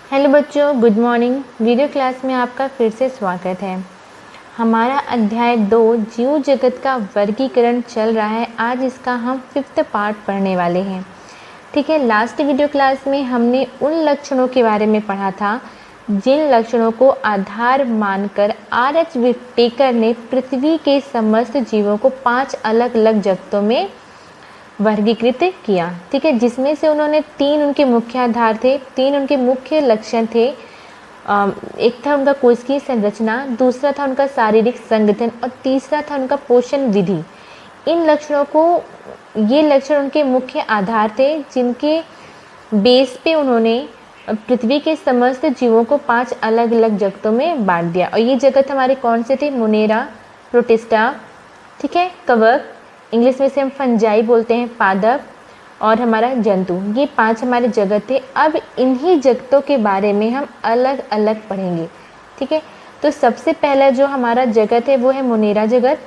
Hello बच्चों, good morning. Video class में आपका फिर से स्वागत है। हमारा अध्याय 2 जीव जगत का वर्गीकरण चल रहा है। आज इसका हम 5th पार्ट पढ़ने वाले हैं। ठीक है, लास्ट वीडियो क्लास में हमने उन लक्षणों के बारे में पढ़ा था जिन लक्षणों को आधार मानकर R.H. विटेकर ने पृथ्वी के समस्त जीवों को 5 अलग अलग जगतों में वर्गीकृत किया। ठीक है, जिसमें से उन्होंने 3 उनके मुख्य आधार थे, 3 उनके मुख्य लक्षण थे। एक था उनका कोशिकीय संरचना, दूसरा था उनका शारीरिक संगठन और तीसरा था उनका पोषण विधि। इन लक्षणों को ये लक्षण उनके मुख्य आधार थे जिनके बेस पे उन्होंने पृथ्वी के समस्त जीवों को 5 अलग अलग जगतों में बांट दिया। और ये जगत हमारे कौन से थे? मोनेरा, प्रोटिस्टा, ठीक है, कवक, इंग्लिश में से हम फंजाई बोलते हैं, पादप, और हमारा जंतु। ये 5 हमारे जगत थे। अब इन्हीं जगतों के बारे में हम अलग अलग पढ़ेंगे। ठीक है, तो सबसे पहला जो हमारा जगत है वो है मोनेरा जगत।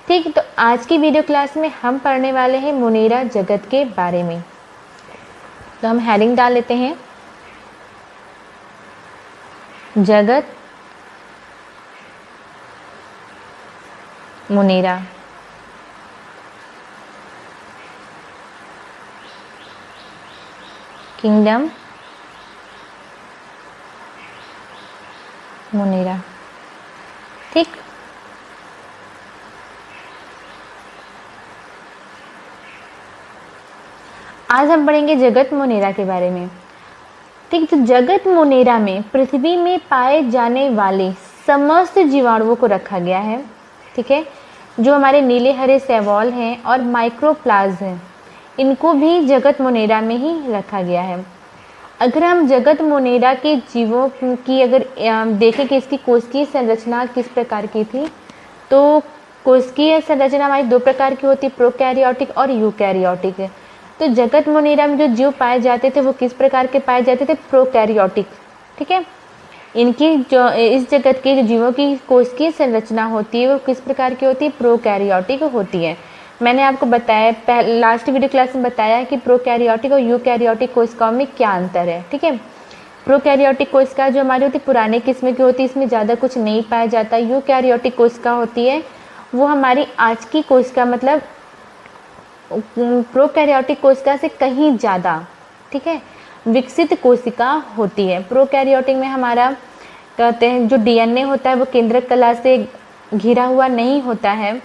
ठीक, तो आज की वीडियो क्लास में हम पढ़ने वाले हैं मोनेरा जगत के बारे में। तो हम हेडिंग डाल लेते हैं, जगत मोनेरा। Kingdom Monera. ठीक, आज हम पढ़ेंगे जगत मोनेरा के बारे में। ठीक, तो जगत मोनेरा में पृथ्वी में पाए जाने वाले समस्त जीवाणुओं को रखा गया है। ठीक है, जो हमारे नीले हरे शैवाल हैं और माइक्रोप्लाज्म हैं, इनको भी जगत मोनेरा में ही रखा गया है। अगर हम जगत मोनेरा के जीवों की अगर देखें कि इसकी कोशिकीय संरचना किस प्रकार की थी, तो कोशिकीय संरचना हमारी 2 प्रकार की होती है, प्रोकैरियोटिक और यूकैरियोटिक। तो जगत मोनेरा में जो जीव पाए जाते थे वो किस प्रकार के पाए जाते थे? प्रोकैरियोटिक। ठीक है, इनकी जो इस जगत के जो जीवों की कोशिकीय संरचना होती है वो किस प्रकार की होती है? प्रोकैरियोटिक होती है। मैंने आपको बताया लास्ट वीडियो क्लास में बताया कि प्रोकैरियोटिक और यूकैरियोटिक कोशिकाओं में क्या अंतर है। ठीक है, प्रोकैरियोटिक कोशिका जो हमारी होती है पुराने किस्म की होती है, इसमें ज़्यादा कुछ नहीं पाया जाता। यूकैरियोटिक कोशिका होती है वो हमारी आज की कोशिका मतलब प्रोकैरियोटिक कोशिका से कहीं ज़्यादा, ठीक है, विकसित कोशिका होती है। प्रोकैरियोटिक में हमारा कहते हैं जो डीएनए होता है वो केंद्रक कला से घिरा हुआ नहीं होता है।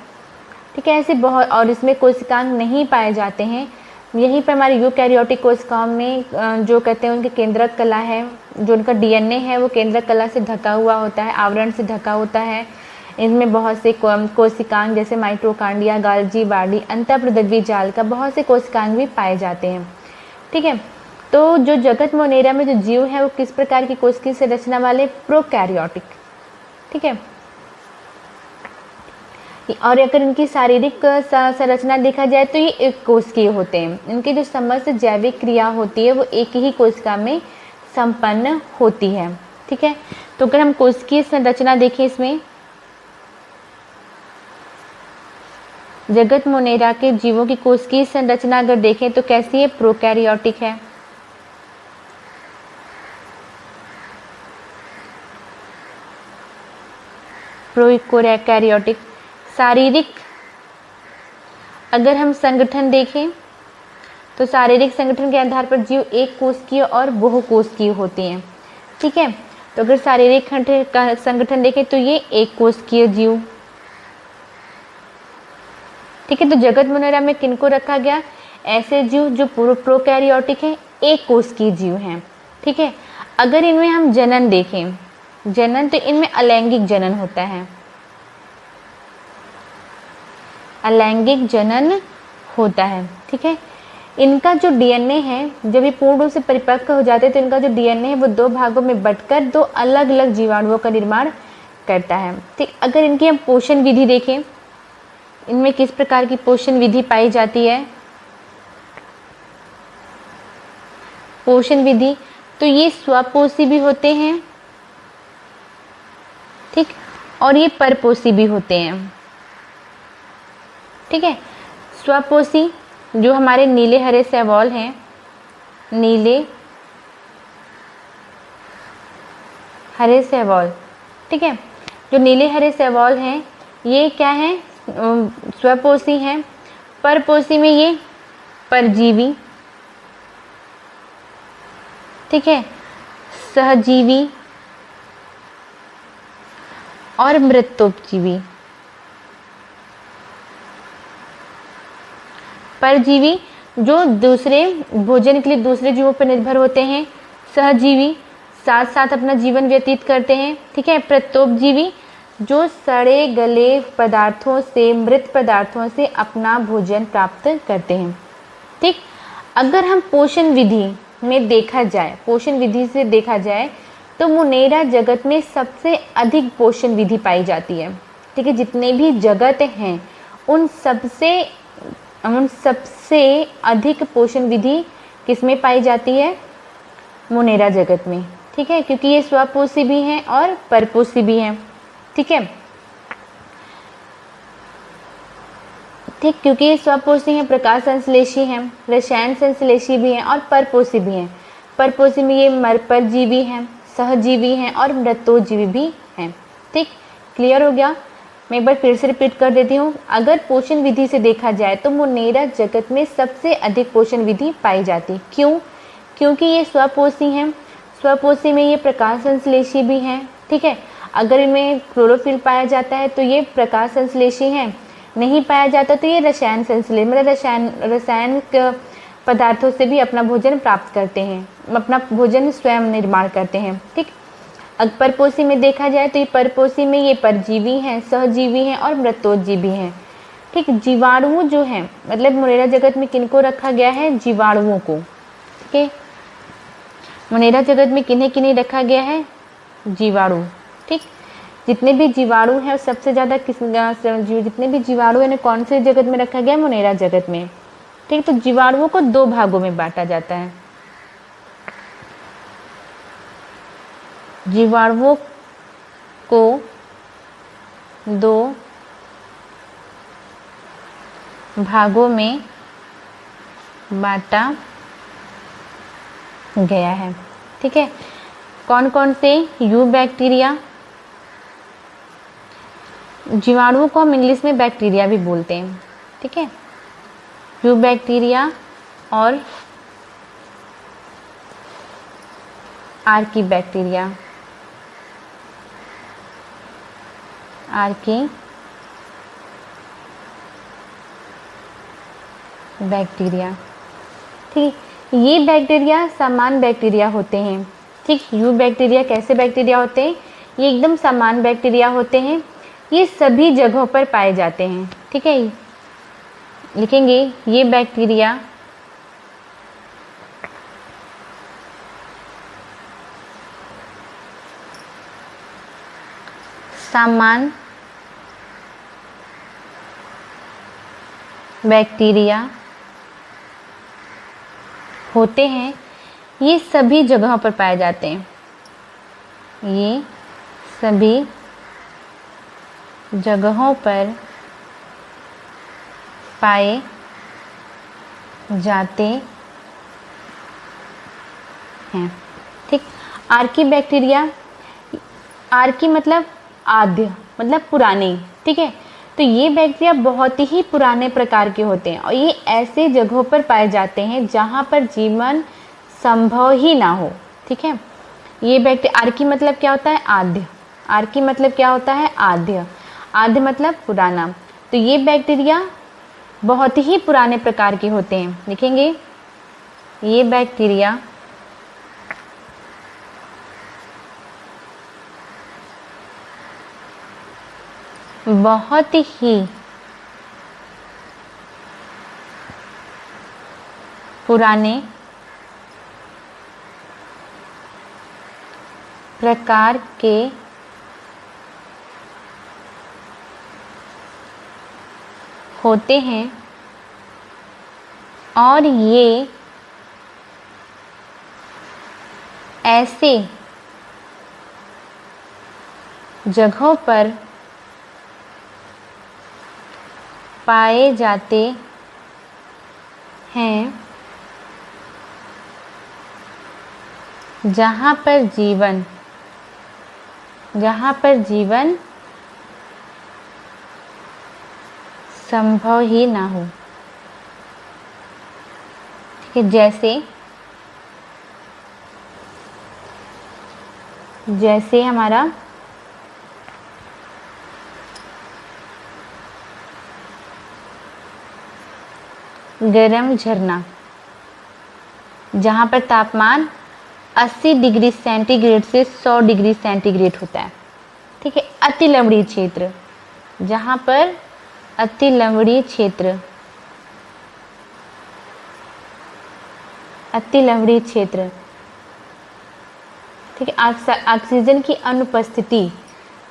ठीक है, ऐसे बहुत और इसमें कोशिकांग नहीं पाए जाते हैं। यहीं पर हमारे यूकैरियोटिक कोशिकाओं में जो कहते हैं उनके केंद्रक कला है, जो उनका डीएनए है वो केंद्रक कला से ढका हुआ होता है, आवरण से ढका होता है। इनमें बहुत से कोशिकांग जैसे माइटोकांड्रिया, गाल्जी बॉडी, अंतःप्रद्रव्य जाल का बहुत से कोशिकांग भी पाए जाते हैं। ठीक है, तो जो जगत मोनेरा में जो जीव है वो किस प्रकार की कोशिकीय संरचना वाले? प्रोकैरियोटिक। ठीक है, और अगर इनकी शारीरिक संरचना देखा जाए तो ये एक कोशिकीय होते हैं। इनकी जो समस्त जैविक क्रिया होती है वो एक ही कोशिका में संपन्न होती है। ठीक है, तो अगर हम कोशिकीय संरचना देखें इसमें जगत मोनेरा के जीवों की कोशिकीय संरचना अगर देखें तो कैसी है? प्रोकैरियोटिक है। प्रोकैरियोटिक। शारीरिक अगर हम संगठन देखें तो शारीरिक संगठन के आधार पर जीव एक कोशिकीय और बहुकोशिकीय होते हैं। ठीक है, तो अगर शारीरिक संगठन देखें तो ये एक कोशिकीय जीव। ठीक है, तो जगत मोनेरा में किनको रखा गया? ऐसे जीव जो प्रोकैरियोटिक हैं, एक कोशिकीय जीव हैं। ठीक है, अगर इनमें हम जनन देखें, जनन तो इनमें अलैंगिक जनन होता है, अलैंगिक जनन होता है। ठीक है, इनका जो डीएनए है जब ये पूर्ण रूप से परिपक्व हो जाते हैं तो इनका जो डीएनए है वो 2 भागों में बंटकर 2 अलग अलग जीवाणुओं का निर्माण करता है। ठीक, अगर इनकी हम पोषण विधि देखें, इनमें किस प्रकार की पोषण विधि पाई जाती है? पोषण विधि तो ये स्वपोषी भी होते हैं, ठीक, और ये परपोषी भी होते हैं। ठीक है, स्वपोषी जो हमारे नीले हरे शैवाल हैं, नीले हरे शैवाल, ठीक है। जो नीले हरे शैवाल हैं ये क्या है, स्वपोषी हैं। परपोषी में ये परजीवी, ठीक है, सहजीवी और मृतोपजीवी। परजीवी जो दूसरे भोजन के लिए दूसरे जीवों पर निर्भर होते हैं। सहजीवी साथ साथ अपना जीवन व्यतीत करते हैं, ठीक है। मृतोपजीवी जो सड़े गले पदार्थों से, मृत पदार्थों से अपना भोजन प्राप्त करते हैं, ठीक। अगर हम पोषण विधि में देखा जाए, पोषण विधि से देखा जाए तो मुनेरा जगत में सबसे अधिक पोषण विधि पाई जाती है, ठीक है। जितने भी जगत हैं उन सबसे अधिक पोषण विधि किसमें पाई जाती है, मुनेरा जगत में, ठीक है। क्योंकि ये स्वपोषी भी हैं और परपोषी भी हैं, ठीक है। ठीक, क्योंकि ये स्वपोषी हैं, प्रकाश संश्लेषी हैं, रसायन संश्लेषी भी हैं और परपोषी भी हैं। परपोषी में ये परजीवी हैं, सहजीवी हैं और मृतोजीवी भी हैं, ठीक। क्लियर हो गया। मैं एक बार फिर से रिपीट कर देती हूँ। अगर पोषण विधि से देखा जाए तो मुनेरा जगत में सबसे अधिक पोषण विधि पाई जाती। क्यों? क्योंकि ये स्वपोषी हैं। स्वपोषी में ये प्रकाश संश्लेषी भी हैं, ठीक है। अगर इनमें क्लोरोफिल पाया जाता है तो ये प्रकाश संश्लेषी हैं, नहीं पाया जाता तो ये रसायन संश्लेषी, मतलब रासायनिक पदार्थों से भी अपना भोजन प्राप्त करते हैं, अपना भोजन स्वयं निर्माण करते हैं, ठीक। अगर परपोषी में देखा जाए तो ये परपोषी में ये परजीवी हैं, सहजीवी हैं और मृतोजीवी हैं, ठीक। जीवाणु जो हैं, मतलब मुनेरा जगत में किनको रखा गया है, जीवाणुओं को, ठीक है। मुनेरा जगत में किन्हें किन्हें रखा गया है, जीवाणु, ठीक। जितने भी जीवाणु हैं सबसे ज़्यादा जितने भी जीवाणु हैं कौन से जगत में रखा गया है, मुनेरा जगत में, ठीक। तो जीवाणुओं को दो भागों में बांटा जाता है। जीवाणुओं को दो भागों में बांटा गया है, ठीक है। कौन कौन से? यूबैक्टीरिया, जीवाणुओं को हम इंग्लिश में बैक्टीरिया भी बोलते हैं, ठीक है। यूबैक्टीरिया और आर्कीबैक्टीरिया, बैक्टीरिया, ठीक। ये बैक्टीरिया सामान्य बैक्टीरिया होते हैं, ठीक। यूबैक्टीरिया कैसे बैक्टीरिया होते हैं? ये एकदम सामान्य बैक्टीरिया होते हैं, ये सभी जगहों पर पाए जाते हैं, ठीक है। लिखेंगे ये बैक्टीरिया सामान्य बैक्टीरिया होते हैं, ये सभी जगहों पर पाए जाते हैं, ये सभी जगहों पर पाए जाते हैं, ठीक। आर्कीबैक्टीरिया, आर्की मतलब आद्य, मतलब पुराने, ठीक है। तो ये बैक्टीरिया बहुत ही पुराने प्रकार के होते हैं और ये ऐसे जगहों पर पाए जाते हैं जहाँ पर जीवन संभव ही ना हो, ठीक है। ये बैक्टीरिया, आर्की मतलब क्या होता है? आद्य। आर्की मतलब क्या होता है? आद्य। आद्य मतलब पुराना। तो ये बैक्टीरिया बहुत ही पुराने प्रकार के होते हैं, लिखेंगे ये बैक्टीरिया बहुत ही पुराने प्रकार के होते हैं और ये ऐसे जगहों पर पाए जाते हैं जहाँ पर जीवन जहाँ पर जीवन संभव ही ना हो। ठीक है, जैसे हमारा गर्म झरना, जहाँ पर तापमान 80 डिग्री सेंटीग्रेड से 100 डिग्री सेंटीग्रेड होता है। ठीक है, अति लवणीय क्षेत्र, जहाँ पर अति लवणीय क्षेत्र ठीक है, ऑक्सीजन की अनुपस्थिति।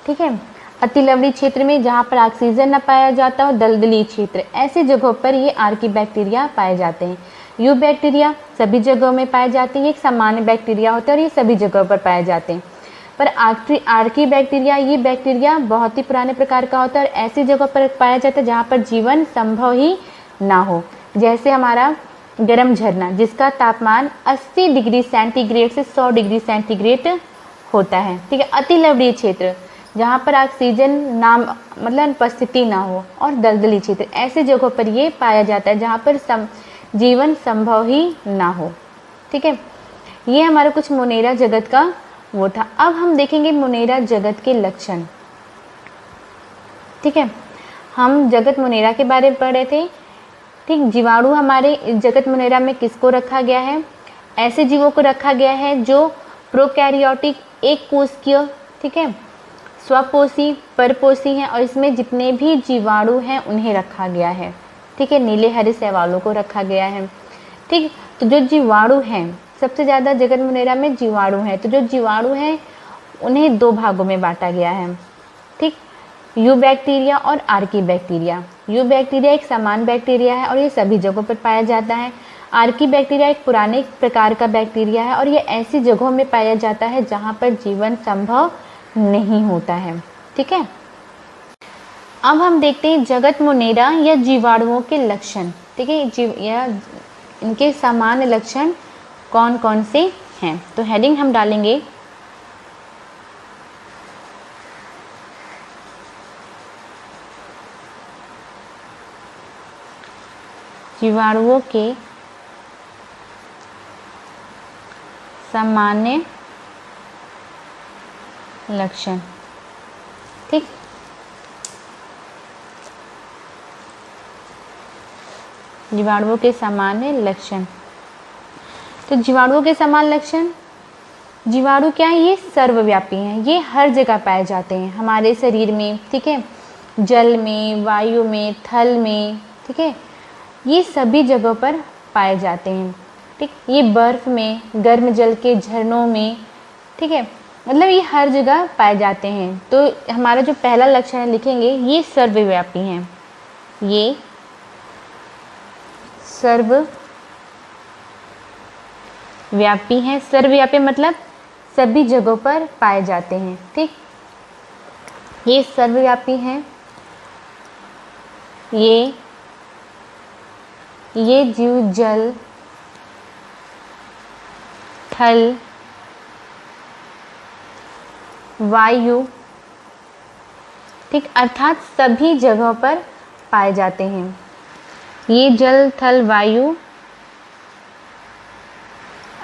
ठीक है, अति लवणीय क्षेत्र में जहाँ पर ऑक्सीजन न पाया जाता हो, दलदली क्षेत्र, ऐसी जगहों पर ये आर्की बैक्टीरिया पाए जाते हैं। यू बैक्टीरिया सभी जगहों में पाए जाते हैं, ये एक सामान्य बैक्टीरिया होता है और ये सभी जगहों पर पाए जाते हैं। पर आर्की बैक्टीरिया, ये बैक्टीरिया बहुत ही पुराने प्रकार का होता है और ऐसी जगहों पर पाया जाता है जहाँ पर जीवन संभव ही ना हो। जैसे हमारा गर्म झरना, जिसका तापमान 80 डिग्री सेंटीग्रेड से 100 डिग्री सेंटीग्रेड होता है। ठीक है, अति लवणीय क्षेत्र, जहाँ पर ऑक्सीजन नाम मतलब उपस्थिति ना हो, और दलदली क्षेत्र, ऐसे जगहों पर ये पाया जाता है जहाँ पर जीवन संभव ही ना हो। ठीक है, ये हमारा कुछ मोनेरा जगत का वो था। अब हम देखेंगे मोनेरा जगत के लक्षण। ठीक है, हम जगत मोनेरा के बारे में पढ़ रहे थे। ठीक, जीवाणु हमारे जगत मोनेरा में किसको रखा गया है? ऐसे जीवों को रखा गया है जो प्रोकैरियोटिक, एक कोशिकीय, ठीक है, स्वपोषी, परपोषी हैं, और इसमें जितने भी जीवाणु हैं उन्हें रखा गया है। ठीक है, नीले हरे शैवालों को रखा गया है। ठीक, तो जो जीवाणु हैं, सबसे ज़्यादा जगत मोनेरा में जीवाणु हैं, तो जो जीवाणु हैं उन्हें दो भागों में बांटा गया है। ठीक, यू बैक्टीरिया और आर्की बैक्टीरिया। यू बैक्टीरिया एक समान बैक्टीरिया है और ये सभी जगहों पर पाया जाता है। आर्की बैक्टीरिया एक पुराने प्रकार का बैक्टीरिया है और ये ऐसी जगहों में पाया जाता है जहाँ पर जीवन संभव नहीं होता है। ठीक है, अब हम देखते हैं जगत मोनेरा या जीवाणुओं के लक्षण। ठीक है, या इनके सामान्य लक्षण कौन कौन से हैं। तो हेडिंग हम डालेंगे जीवाणुओं के सामान्य लक्षण। ठीक, जीवाणुओं के सामान्य लक्षण। तो जीवाणुओं के सामान्य लक्षण, जीवाणु क्या है? ये सर्वव्यापी हैं, ये हर जगह पाए जाते हैं हमारे शरीर में। ठीक है, जल में, वायु में, थल में, ठीक है, ये सभी जगहों पर पाए जाते हैं। ठीक, ये बर्फ में, गर्म जल के झरनों में, ठीक है, मतलब ये हर जगह पाए जाते हैं। तो हमारा जो पहला लक्षण लिखेंगे, ये सर्वव्यापी हैं। ये सर्वव्यापी हैं। सर्वव्यापी मतलब सभी जगहों पर पाए जाते हैं। ठीक, ये सर्वव्यापी हैं। ये जीव जल, थल, वायु, ठीक, अर्थात सभी जगहों पर पाए जाते हैं। ये जल, थल, वायु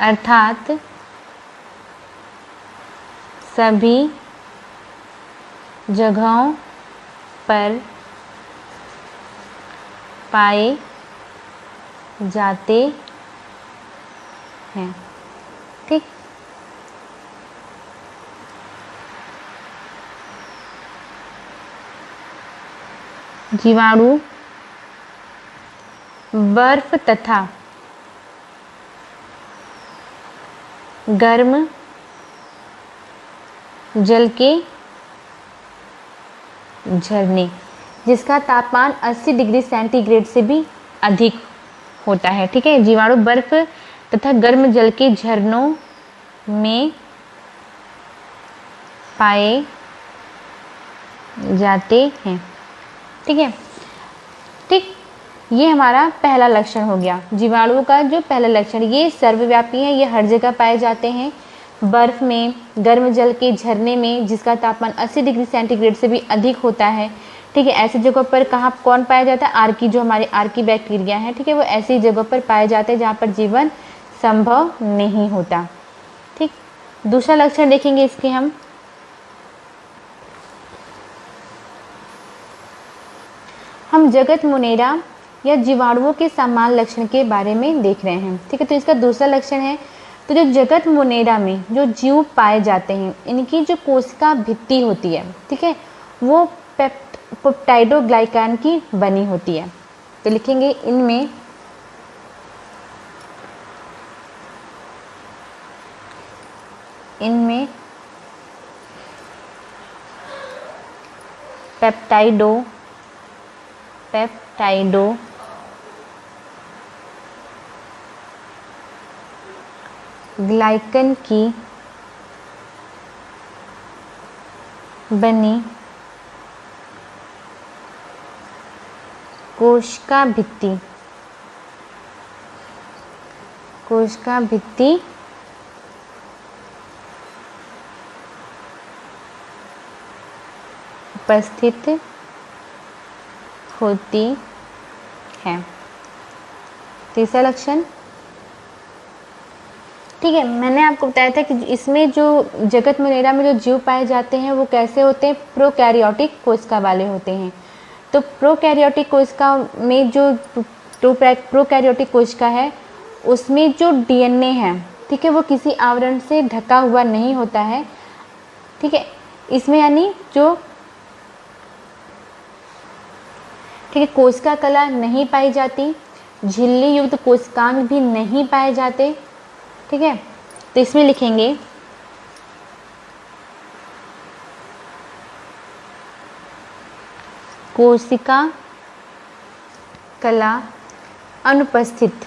अर्थात सभी जगहों पर पाए जाते हैं। ठीक, जीवाणु बर्फ तथा गर्म जल के झरने, जिसका तापमान 80 डिग्री सेंटीग्रेड से भी अधिक होता है। ठीक है, जीवाणु बर्फ तथा गर्म जल के झरनों में पाए जाते हैं। ठीक है, ठीक, ये हमारा पहला लक्षण हो गया। जीवाणु का जो पहला लक्षण, ये सर्वव्यापी है, ये हर जगह पाए जाते हैं। बर्फ़ में, गर्म जल के झरने में जिसका तापमान 80 डिग्री सेंटीग्रेड से भी अधिक होता है, ठीक है। ऐसी जगहों पर कहाँ कौन पाया जाता है? आर्की, जो हमारे आर्की बैक्टीरिया हैं, ठीक है, वो ऐसी जगहों पर पाए जाते हैं जहाँ पर जीवन संभव नहीं होता, ठीक। दूसरा लक्षण देखेंगे इसके हम जगत मुनेरा या जीवाणुओं के समान लक्षण के बारे में देख रहे हैं, ठीक है। तो इसका दूसरा लक्षण है, तो जो जगत मुनेरा में जो जीव पाए जाते हैं, इनकी जो कोशिका भित्ति होती है, ठीक है, वो पेप्टाइडोग्लाइकान की बनी होती है। तो लिखेंगे इनमें पेप्टाइडो ग्लाइकन की बनी कोशिका भित्ति उपस्थित होती है। तीसरा लक्षण, ठीक है, मैंने आपको बताया था कि इसमें जो जगत मुनेरा में जो जीव पाए जाते हैं वो कैसे होते हैं? प्रोकैरियोटिक कोशिका वाले होते हैं। तो प्रोकैरियोटिक कोशिका में जो प्रोकैरियोटिक कोशिका है उसमें जो डीएनए है, ठीक है, वो किसी आवरण से ढका हुआ नहीं होता है, ठीक है। इसमें यानी जो, ठीक है, कोशिका कला नहीं पाई जाती, झिल्ली युक्त कोशिकांग भी नहीं पाए जाते, ठीक है। तो इसमें लिखेंगे कोशिका कला अनुपस्थित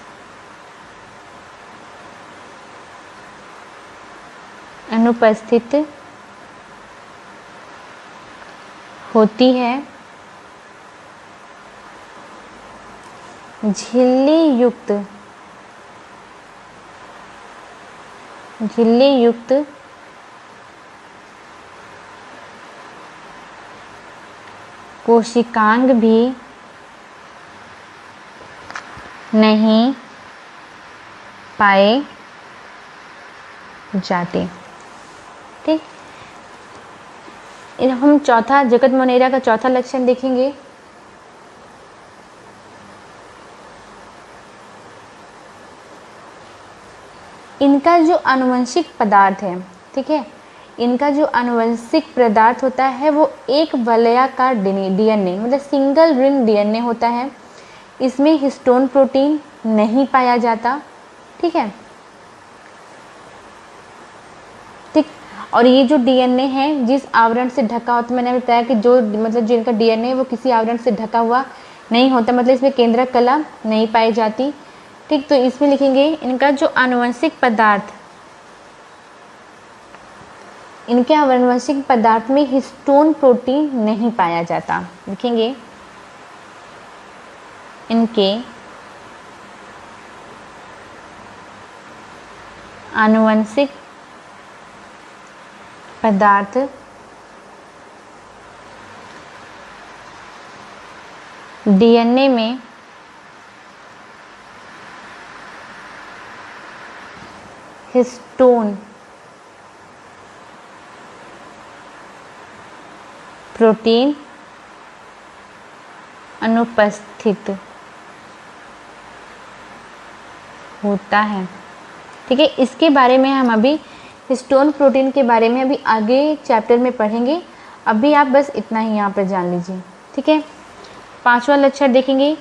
होती है। झिल्ली युक्त कोशिकांग भी नहीं पाए जाते, ठीक। हम चौथा जगत मुनेरा का चौथा लक्षण देखेंगे। इनका जो आनुवंशिक पदार्थ है, ठीक है, इनका जो आनुवंशिक पदार्थ होता है वो एक वलयाकार डीएनए मतलब सिंगल रिंग डीएनए होता है। इसमें हिस्टोन प्रोटीन नहीं पाया जाता, ठीक है, ठीक। और ये जो डीएनए है जिस आवरण से ढका होता, मैंने बताया कि जो मतलब जो इनका डीएनए है वो किसी आवरण से ढका हुआ नहीं होता, मतलब इसमें केंद्रक कला नहीं पाई जाती, ठीक। तो इसमें लिखेंगे इनका जो आनुवंशिक पदार्थ, इनके आनुवंशिक पदार्थ में हिस्टोन प्रोटीन नहीं पाया जाता। लिखेंगे इनके आनुवंशिक पदार्थ डीएनए में हिस्टोन प्रोटीन अनुपस्थित होता है, ठीक है। इसके बारे में हम अभी हिस्टोन प्रोटीन के बारे में अभी आगे चैप्टर में पढ़ेंगे। अभी आप बस इतना ही यहाँ पर जान लीजिए, ठीक है। पांचवा लक्षण देखेंगे,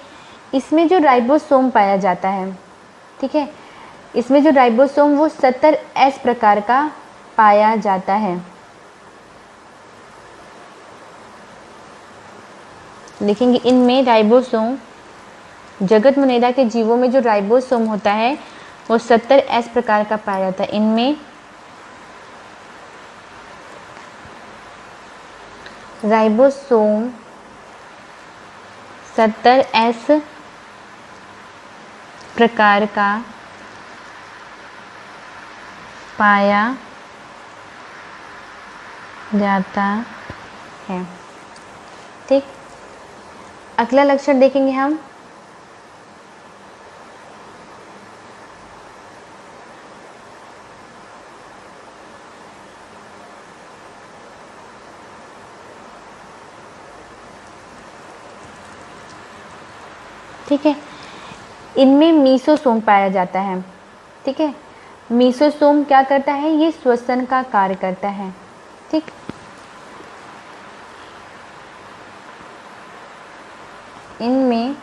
इसमें जो राइबोसोम पाया जाता है, ठीक है, इसमें जो राइबोसोम वो 70S प्रकार का पाया जाता है। देखेंगे इनमें राइबोसोम, जगत मुनेरा के जीवों में जो राइबोसोम होता है वो 70S प्रकार का पाया जाता है। इनमें राइबोसोम 70S प्रकार का पाया जाता है। ठीक, अगला लक्षण देखेंगे हम। ठीक है, इनमें मीसोसोम पाया जाता है। ठीक है, मीसोसोम क्या करता है? ये श्वसन का कार्य करता है। ठीक, इनमें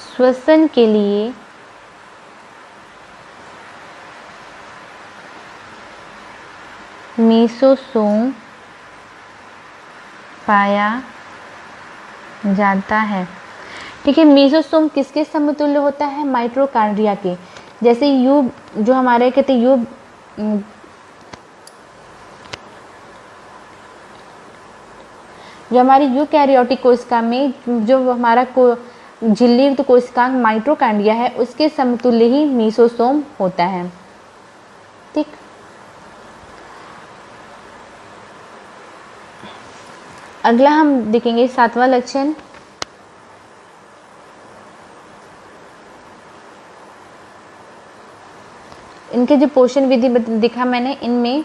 श्वसन के लिए मीसोसोम पाया जाता है। ठीक है, मीसोसोम किसके समतुल्य होता है? माइटोकॉन्ड्रिया के। जैसे यू जो हमारे कहते यू जो हमारी यूकैरियोटिक कोशिका में जो हमारा झिल्ली युक्त कोशिकांग माइटोकॉन्ड्रिया है, उसके समतुल्य ही मीसोसोम होता है। ठीक, अगला हम देखेंगे 7वां लक्षण। इनके जो पोषण विधि दिखा मैंने, इनमें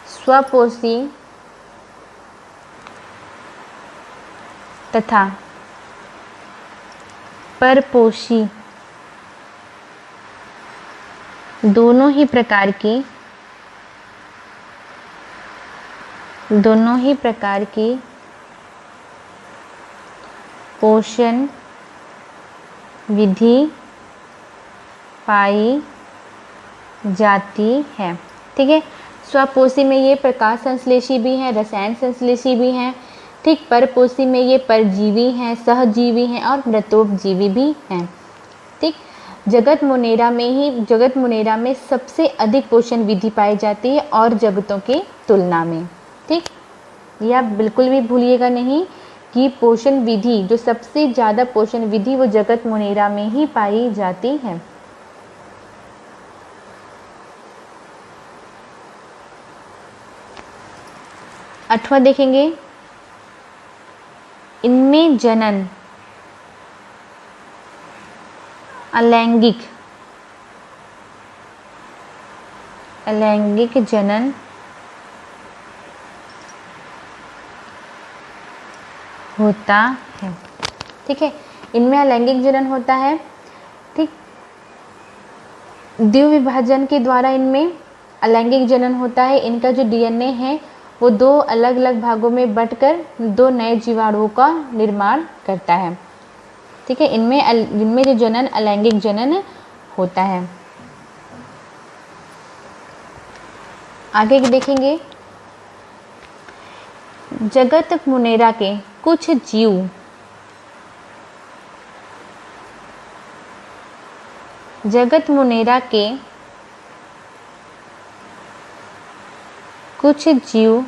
स्वपोषी तथा परपोषी दोनों ही प्रकार की पोषण विधि पाई जाती है। ठीक है, स्वपोषी में ये प्रकाश संश्लेषी भी हैं, रसायन संश्लेषी भी हैं। ठीक, परपोषी में ये परजीवी हैं, सहजीवी हैं और मृतोपजीवी भी हैं। ठीक, जगत मुनेरा में सबसे अधिक पोषण विधि पाई जाती है और जगतों के तुलना में। ठीक, ये आप बिल्कुल भी भूलिएगा नहीं कि पोषण विधि, जो सबसे ज़्यादा पोषण विधि, वो जगत मुनेरा में ही पाई जाती है। आठवां देखेंगे, इनमें जनन अलैंगिक जनन होता है। ठीक है, इनमें अलैंगिक जनन होता है। ठीक, द्विविभाजन के द्वारा इनमें अलैंगिक जनन होता है। इनका जो डीएनए है वो 2 अलग अलग भागों में बंटकर 2 नए जीवाणुओं का निर्माण करता है। ठीक है, इनमें जो जनन अलैंगिक जनन होता है। आगे देखेंगे, जगत मुनेरा के कुछ जीव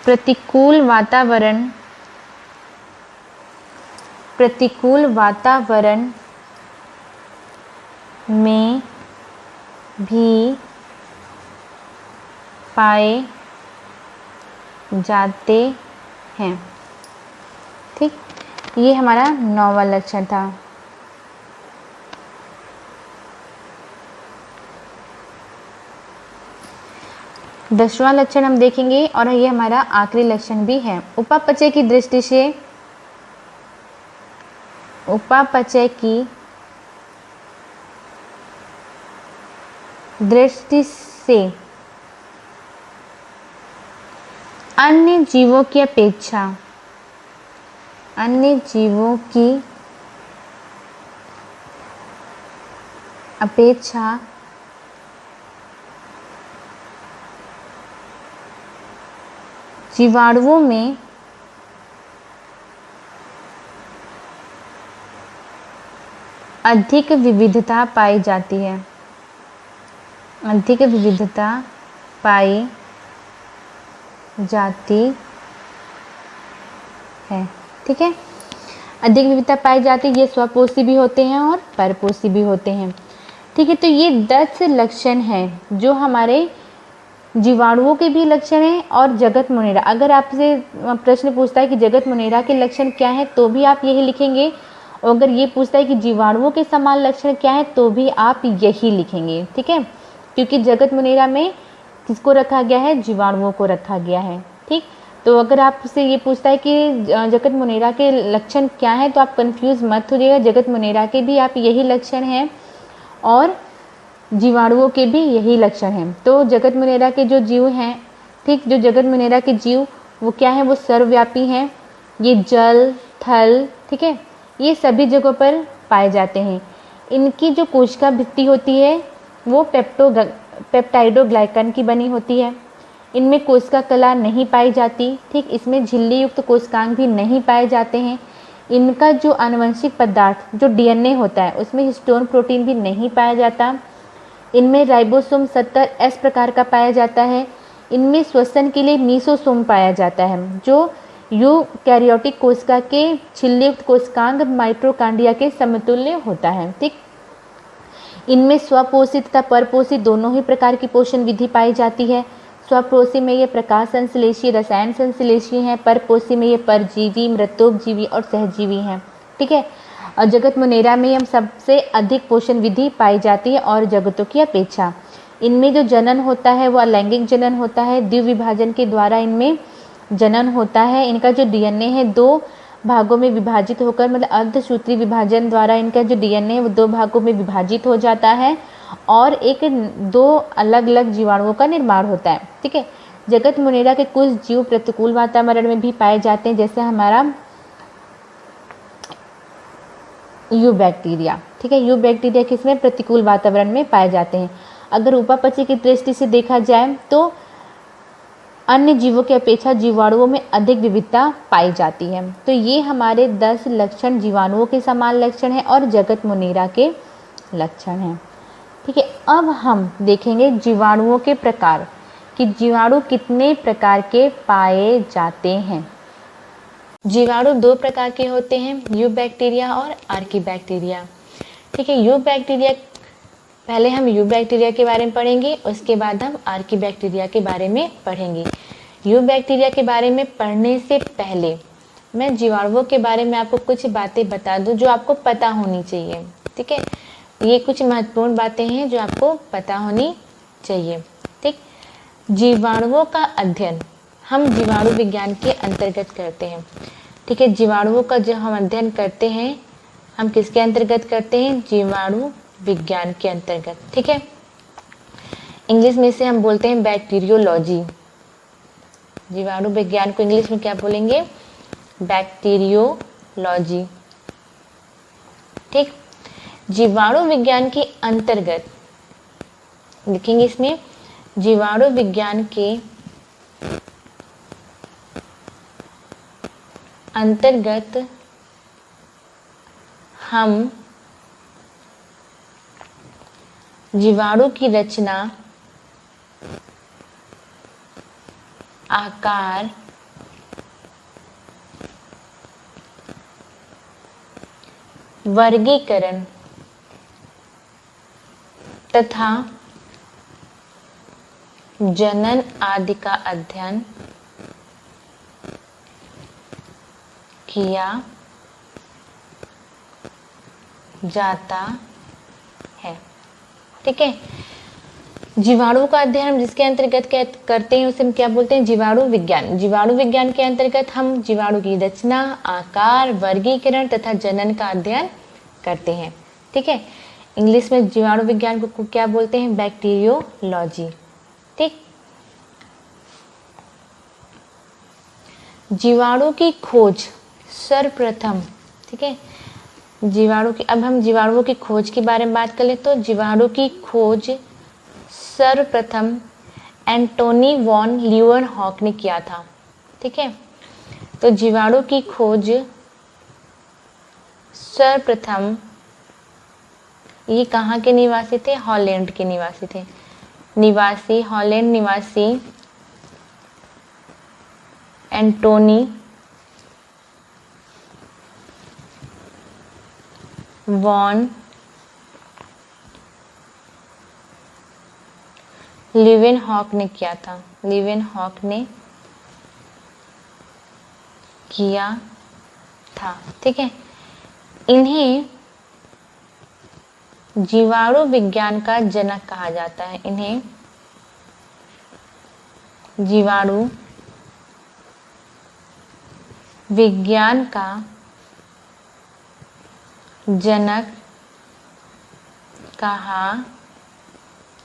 प्रतिकूल वातावरण में भी पाए जाते हैं। ठीक, ये हमारा 9वां लक्षण था। दसवां लक्षण हम देखेंगे और ये हमारा आखिरी लक्षण भी है। उपापचय की दृष्टि से अन्य जीवों की अपेक्षा जीवाणुओं में अधिक विविधता पाई जाती है। जाती है। ठीक है, अधिक विविधता पाई जाती है। ये स्वपोषी भी होते हैं और परपोषी भी होते हैं। ठीक है, तो ये 10 लक्षण हैं जो हमारे जीवाणुओं के भी लक्षण हैं और जगत मुनेरा। अगर आपसे प्रश्न पूछता है कि जगत मुनेरा के लक्षण क्या है तो भी आप यही लिखेंगे, और अगर ये पूछता है कि जीवाणुओं के समान लक्षण क्या है तो भी आप यही लिखेंगे। ठीक है, क्योंकि जगत मुनेरा में किसको रखा गया है? जीवाणुओं को रखा गया है। ठीक, तो अगर आपसे ये पूछता है कि जगत मुनेरा के लक्षण क्या है तो आप कंफ्यूज मत होइएगा, जगत मुनेरा के भी आप यही लक्षण हैं और जीवाणुओं के भी यही लक्षण हैं। तो जगत मुनेरा के जो जीव हैं, ठीक, जो जगत मुनेरा के जीव वो क्या है? वो सर्वव्यापी हैं। ये जल, थल, ठीक है, ये सभी जगहों पर पाए जाते हैं। इनकी जो कोशिका भित्ति होती है वो पेप्टाइडोग्लाइकन की बनी होती है। इनमें कोशिका कला नहीं पाई जाती। ठीक, इसमें झिल्ली युक्त कोशिकांग भी नहीं पाए जाते हैं। इनका जो आनुवंशिक पदार्थ जो डीएनए होता है उसमें हिस्टोन प्रोटीन भी नहीं पाया जाता। इनमें राइबोसोम 70S प्रकार का पाया जाता है। इनमें श्वसन के लिए मीसोसोम पाया जाता है जो यूकैरियोटिक कोशिका के झिल्लीयुक्त कोशिकांग माइटोकॉन्ड्रिया के समतुल्य होता है। ठीक, इनमें स्वपोषित तथा परपोषित दोनों ही प्रकार की पोषण विधि पाई जाती है। स्वपोषी में ये प्रकाश संश्लेषी, रसायन संश्लेषी हैं। परपोषी में ये परजीवी, मृतोपजीवी और सहजीवी हैं। ठीक है, और जगत मुनेरा में हम सबसे अधिक पोषण विधि पाई जाती है और जगतों की अपेक्षा। इनमें जो जनन होता है वो अलैंगिक जनन होता है। द्विविभाजन के द्वारा इनमें जनन होता है। इनका जो डीएनए है 2 भागों में विभाजित होकर, मतलब अर्धसूत्री विभाजन द्वारा इनका जो डीएनए है वो 2 भागों में विभाजित हो जाता है और 2 अलग अलग जीवाणुओं का निर्माण होता है। ठीक है, जगत मुनेरा के कुछ जीव प्रतिकूल वातावरण में भी पाए जाते हैं, जैसे हमारा यूबैक्टीरिया। ठीक है, यूबैक्टीरिया किसमें? प्रतिकूल वातावरण में पाए जाते हैं। अगर उपापचय की दृष्टि से देखा जाए तो अन्य जीवों की अपेक्षा जीवाणुओं में अधिक विविधता पाई जाती है। तो ये हमारे 10 लक्षण जीवाणुओं के समान लक्षण हैं और जगत मुनेरा के लक्षण हैं। ठीक है, अब हम देखेंगे जीवाणुओं के प्रकार कि जीवाणु कितने प्रकार के पाए जाते हैं। जीवाणु 2 प्रकार के होते हैं, यूबैक्टीरिया और आर्कीबैक्टीरिया। ठीक है, यूबैक्टीरिया, पहले हम यूबैक्टीरिया के बारे में पढ़ेंगे, उसके बाद हम आर्कीबैक्टीरिया के बारे में पढ़ेंगे। यूबैक्टीरिया के बारे में पढ़ने से पहले मैं जीवाणुओं के बारे में आपको कुछ बातें बता दूं जो आपको पता होनी चाहिए। ठीक है, ये कुछ महत्वपूर्ण बातें हैं जो आपको पता होनी चाहिए। ठीक, जीवाणुओं का अध्ययन हम जीवाणु विज्ञान के अंतर्गत करते हैं। ठीक है, जीवाणुओं का जो हम अध्ययन करते हैं हम किसके अंतर्गत करते हैं? जीवाणु विज्ञान के अंतर्गत। ठीक है, इंग्लिश में से हम बोलते हैं बैक्टीरियोलॉजी। जीवाणु विज्ञान को इंग्लिश में क्या बोलेंगे? बैक्टीरियोलॉजी। ठीक, जीवाणु विज्ञान के अंतर्गत लिखेंगे इसमें जीवाणु विज्ञान के अंतर्गत हम जीवाणु की रचना, आकार, वर्गीकरण तथा जनन आदि का अध्ययन किया जाता है। ठीक है, जीवाणु का अध्ययन हम जिसके अंतर्गत करते हैं उसे हम क्या बोलते हैं? जीवाणु विज्ञान। जीवाणु विज्ञान के अंतर्गत हम जीवाणु की रचना, आकार, वर्गीकरण तथा जनन का अध्ययन करते हैं। ठीक है, इंग्लिश में जीवाणु विज्ञान को क्या बोलते हैं? बैक्टीरियोलॉजी। ठीक, जीवाणु की खोज सर्वप्रथम, ठीक है, जीवाणु की, अब हम जीवाणुओं की खोज के बारे में बात कर ले तो जीवाणु की खोज सर्वप्रथम एंटोनी वॉन लीeuwenhoek ने किया था। ठीक है, तो जीवाणु की खोज सर्वप्रथम ये कहाँ के निवासी थे? हॉलैंड के निवासी थे। हॉलैंड निवासी एंटोनी वॉन लीवेनहॉक ने किया था। लीवेनहॉक ने किया था। ठीक है, इन्हें जीवाणु विज्ञान का जनक कहा जाता है। इन्हें जीवाणु विज्ञान का जनक कहा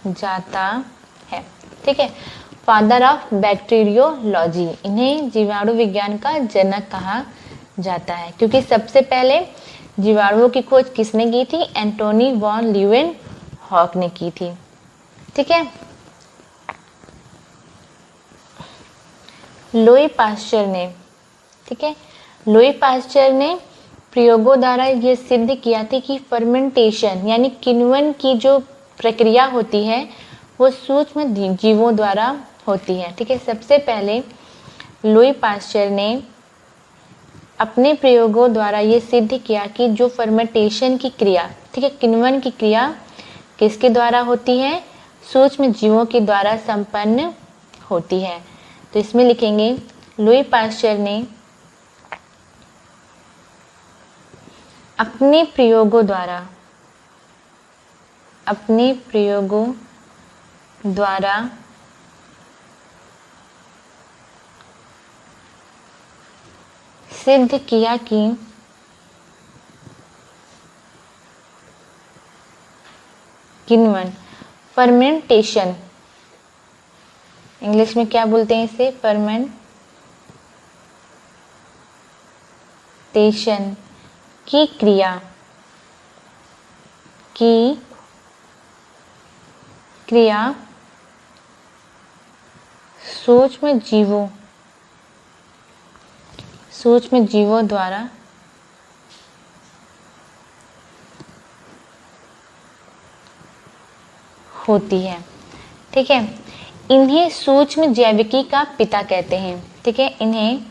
जाता है। ठीक है, फादर ऑफ बैक्टीरियोलॉजी, इन्हें जीवाणु विज्ञान का जनक कहा जाता है क्योंकि सबसे पहले जीवाणुओं की खोज किसने की थी? एंटोनी वॉन लीवेनहॉक ने की थी। ठीक है, लुई पाश्चर ने, ठीक है, लुई पाश्चर ने प्रयोगों द्वारा यह सिद्ध किया था कि फर्मेंटेशन यानी किण्वन की जो प्रक्रिया होती है वो सूक्ष्म जीवों द्वारा होती है। ठीक है, सबसे पहले लुई पाश्चर ने अपने प्रयोगों द्वारा ये सिद्ध किया कि जो फर्मेंटेशन की क्रिया, ठीक है, किण्वन की क्रिया किसके द्वारा होती है? सूक्ष्म जीवों के द्वारा संपन्न होती है। तो इसमें लिखेंगे लुई पाश्चर ने अपने प्रयोगों द्वारा सिद्ध किया कि किण्वन फर्मेंटेशन, इंग्लिश में क्या बोलते हैं इसे? फर्मेंटेशन की क्रिया सूक्ष्म जीवों द्वारा होती है। ठीक है, इन्हें सूक्ष्म जैविकी का पिता कहते हैं। ठीक है, इन्हें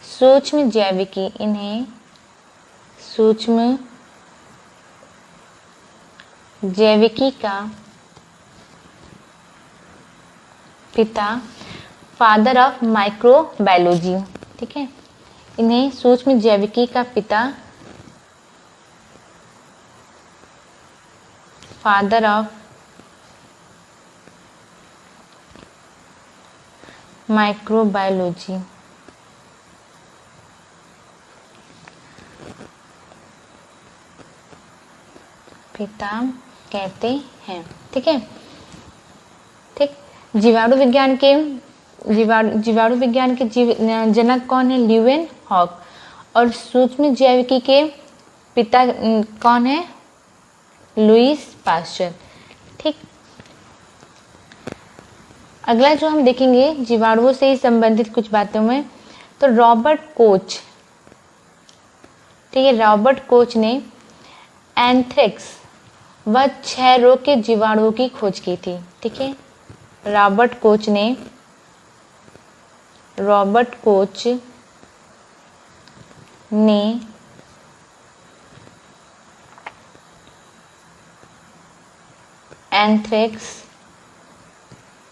सूक्ष्म जैविकी का पिता, फादर ऑफ माइक्रोबायोलॉजी। ठीक है, इन्हें सूक्ष्म जैविकी का पिता, फादर ऑफ माइक्रोबायोलॉजी पिता कहते हैं। ठीक है, ठीक, जीवाणु विज्ञान के जनक कौन है? लीवेनहॉक। और सूक्ष्म जैविकी के पिता कौन है? Louis Pasteur. ठीक, अगला जो हम देखेंगे जीवाणुओं से ही संबंधित कुछ बातों में, तो रॉबर्ट कोच, ठीक है, रॉबर्ट कोच ने एंथ्रेक्स व क्षय रोग के जीवाणुओं की खोज की थी। ठीक है, रॉबर्ट कोच ने एंथ्रेक्स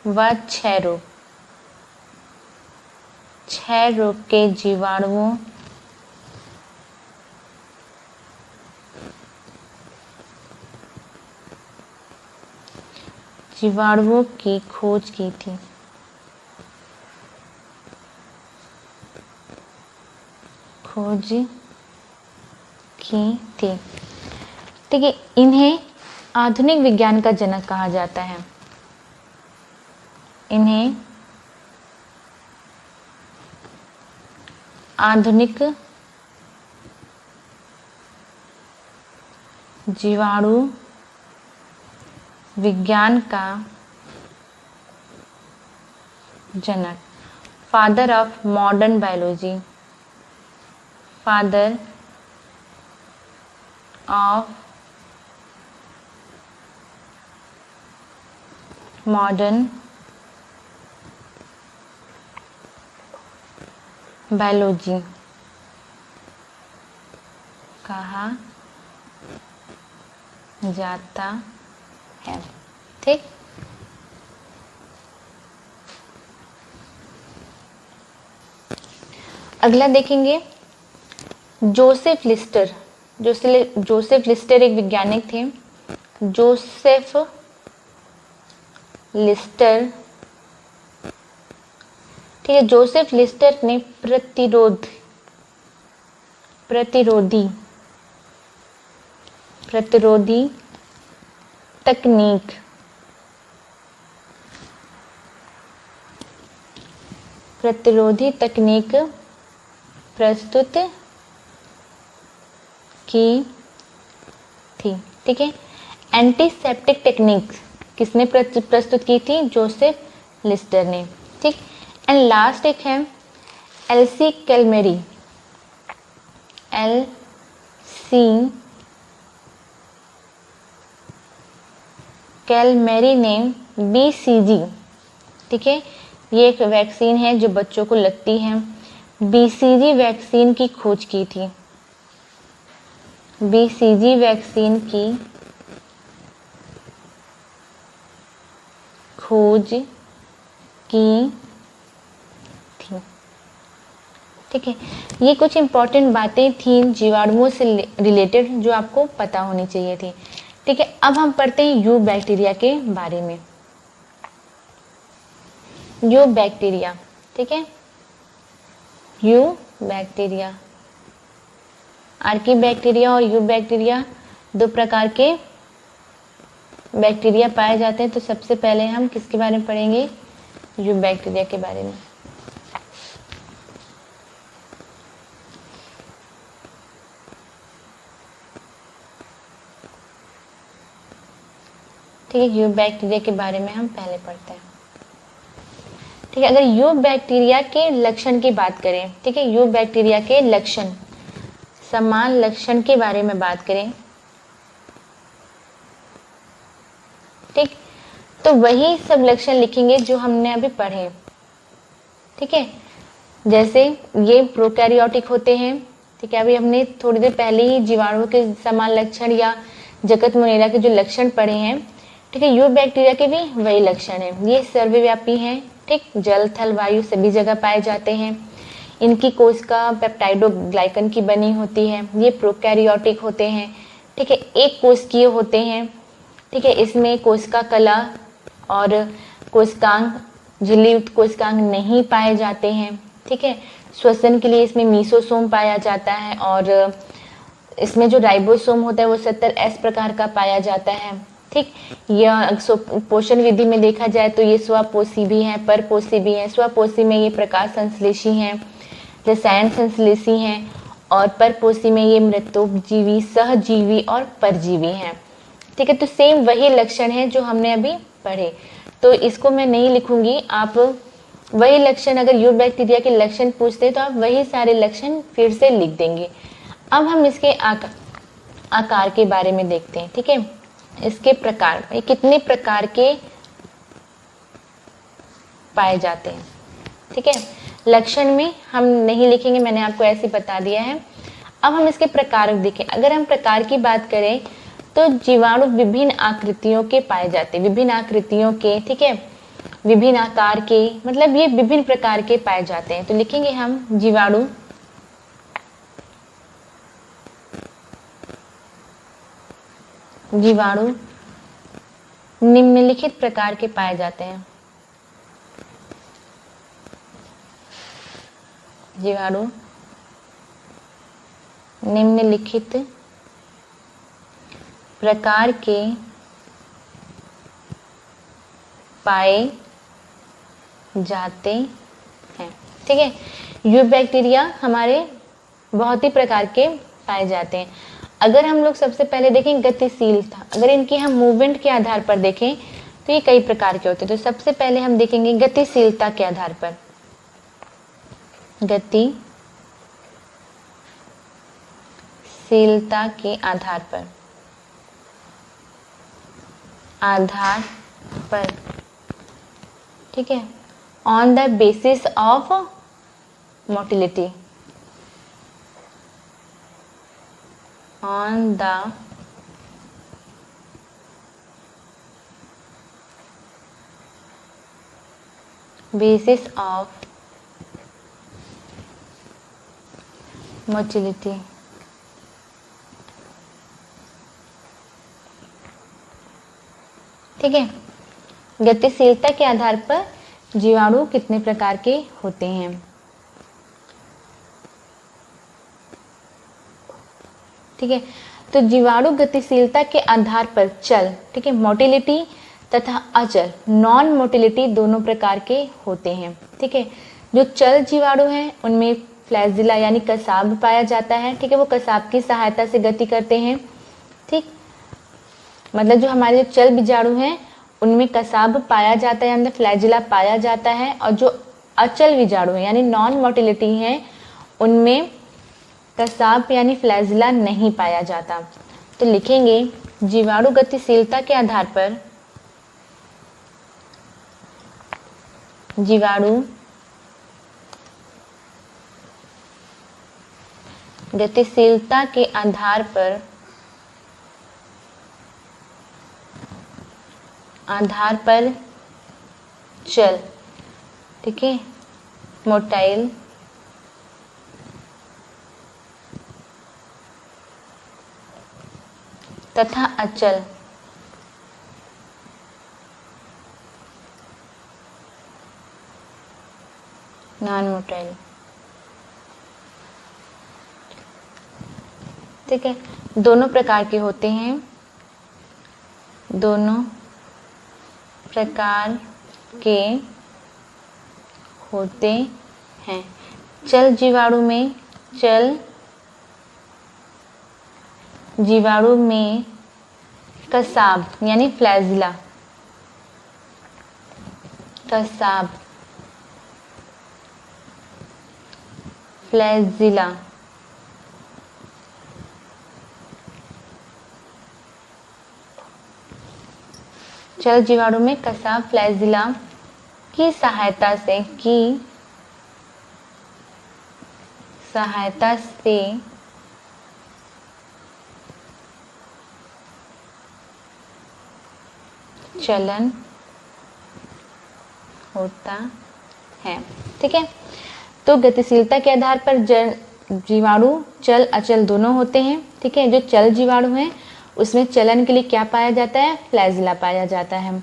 व क्षय रोग के जीवाणुओं की खोज की थी। ठीक है, इन्हें आधुनिक विज्ञान का जनक कहा जाता है। इन्हें आधुनिक जीवाणु विज्ञान का जनक, father of modern biology, father of modern biology कहा जाता है। ठीक, अगला देखेंगे जोसेफ लिस्टर। जोसेफ लिस्टर एक वैज्ञानिक थे। जोसेफ लिस्टर, ठीक है। जोसेफ लिस्टर ने प्रतिरोधी तकनीक प्रस्तुत की थी। ठीक है, एंटीसेप्टिक टेक्निक किसने प्रस्तुत की थी? जोसेफ लिस्टर ने। ठीक, एंड लास्ट एक है एलसी कैलमेरी। एलसी कैलमेरी ने बीसीजी, ठीक है, ये एक वैक्सीन है जो बच्चों को लगती है। बीसीजी वैक्सीन की खोज की थी। बीसीजी वैक्सीन की खोज की थी। ठीक है, ये कुछ इंपॉर्टेंट बातें थी जीवाणुओं से रिलेटेड जो आपको पता होनी चाहिए थी। ठीक है, अब हम पढ़ते हैं यू बैक्टीरिया के बारे में। यू बैक्टीरिया, ठीक है, यू बैक्टीरिया, आर्की बैक्टीरिया और यू बैक्टीरिया दो प्रकार के बैक्टीरिया पाए जाते हैं। तो सबसे पहले हम किसके बारे में पढ़ेंगे? यू बैक्टीरिया के बारे में। ठीक है, यू बैक्टीरिया के बारे में हम पहले पढ़ते हैं। ठीक है, अगर यू बैक्टीरिया के लक्षण की बात करें, ठीक है, यू बैक्टीरिया के लक्षण, समान लक्षण के बारे में बात करें, ठीक, तो वही सब लक्षण लिखेंगे जो हमने अभी पढ़े। ठीक है, जैसे ये प्रोकैरियोटिक होते हैं। ठीक है, अभी हमने थोड़ी देर पहले ही जीवाणुओं के समान लक्षण या जगत मोनेरा के जो लक्षण पढ़े हैं। ठीक है, यू बैक्टीरिया के भी वही लक्षण है। ये सर्वव्यापी हैं। ठीक, जल थल वायु सभी जगह पाए जाते हैं। इनकी कोशिका पेप्टाइडोग्लाइकन की बनी होती है। ये प्रोकैरियोटिक होते हैं। ठीक है, एक कोशिकीय होते हैं। ठीक है, इसमें कोशिका कला और कोशिकांग, झिल्लीयुक्त कोशिकांग नहीं पाए जाते हैं। ठीक है, श्वसन के लिए इसमें मीसोसोम पाया जाता है और इसमें जो राइबोसोम होता है वो 70S प्रकार का पाया जाता है। ठीक, यह पोषण विधि में देखा जाए तो ये स्वपोषी भी हैं, परपोषी भी हैं। स्वपोषी में ये प्रकाश संश्लेषी हैं, रसायन संश्लेषी हैं, और परपोषी में ये मृतोपजीवी, सहजीवी और परजीवी हैं। ठीक है, तो सेम वही लक्षण है जो हमने अभी पढ़े, तो इसको मैं नहीं लिखूंगी। आप वही लक्षण, अगर यू बैक्टीरिया के लक्षण पूछते तो आप वही सारे लक्षण फिर से लिख देंगे। अब हम इसके आकार के बारे में देखते हैं। ठीक है, इसके प्रकार, ये कितने प्रकार के पाए जाते हैं। ठीक है, लक्षण में हम नहीं लिखेंगे, मैंने आपको ऐसे बता दिया है। अब हम इसके प्रकार देखें। अगर हम प्रकार की बात करें तो जीवाणु विभिन्न आकृतियों के पाए जाते हैं, विभिन्न आकृतियों के, ठीक है, विभिन्न आकार के, मतलब ये विभिन्न प्रकार के पाए जाते हैं। तो लिखेंगे हम जीवाणु निम्नलिखित प्रकार के पाए जाते हैं। जीवाणु निम्नलिखित प्रकार के पाए जाते हैं। ठीक है, यू बैक्टीरिया हमारे बहुत ही प्रकार के पाए जाते हैं। अगर हम लोग सबसे पहले देखें गतिशीलता, अगर इनकी हम मूवमेंट के आधार पर देखें तो ये कई प्रकार के होते हैं। तो सबसे पहले हम देखेंगे गतिशीलता के आधार पर। गतिशीलता के आधार पर, ठीक है, on the basis of motility on the basis of motility. ठीक है, गतिशीलता के आधार पर जीवाणु कितने प्रकार के होते हैं। ठीक है, तो जीवाणु गतिशीलता के आधार पर चल, ठीक है, मोटिलिटी तथा अचल नॉन मोटिलिटी दोनों प्रकार के होते हैं। ठीक है, जो चल जीवाणु हैं उनमें फ्लैजिला यानी कसाब पाया जाता है। ठीक है, वो कसाब की सहायता से गति करते हैं। ठीक, मतलब जो हमारे जो चल बीजाणु हैं उनमें कसाब पाया जाता है, यानी फ्लैजिला पाया जाता है। और जो अचल बीजाणु हैं यानी नॉन मोटिलिटी हैं उनमें कसाब यानी फ्लैजिला नहीं पाया जाता। तो लिखेंगे जीवाणु गतिशीलता के आधार पर जीवाणु गतिशीलता के आधार पर चल, ठीक है, मोटाइल तथा अचल नॉन मोटाइल। ठीक है, दोनों प्रकार के होते हैं, दोनों प्रकार के होते हैं। चल जीवाणु में कसाब यानी फ्लैजिला, कसाब फ्लैजिला चल जीवाणु में कसाब फ्लैजिला की सहायता से चलन होता है। ठीक है, तो गतिशीलता के आधार पर जीवाणु चल अचल दोनों होते हैं। ठीक है, जो चल जीवाणु हैं उसमें चलन के लिए क्या पाया जाता है, फ्लैजिला पाया जाता है।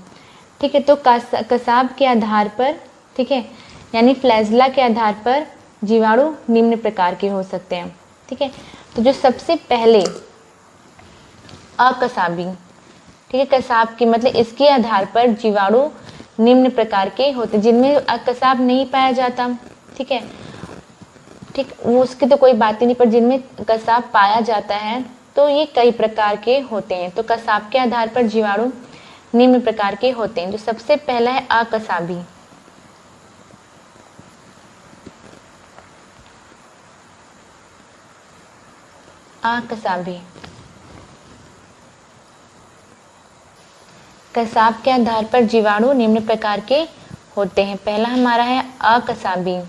ठीक है, तो कसाब के आधार पर, ठीक है, यानी फ्लैजिला के आधार पर जीवाणु निम्न प्रकार के हो सकते हैं। ठीक है, तो जो सबसे पहले अकसाबी, ठीक है, कसाब की मतलब इसके आधार पर जीवाणु निम्न प्रकार के होते हैं जिनमें कसाब नहीं पाया जाता। ठीक है, ठीक, वो उसकी तो कोई बात ही नहीं, पर जिनमें कसाब पाया जाता है तो ये कई प्रकार के होते हैं। तो कसाब के आधार पर जीवाणु निम्न प्रकार के होते हैं। जो सबसे पहला है अकसाबी, अकसाबी कसाब के आधार पर जीवाणु निम्न प्रकार के होते हैं। पहला हमारा है अकसाबी,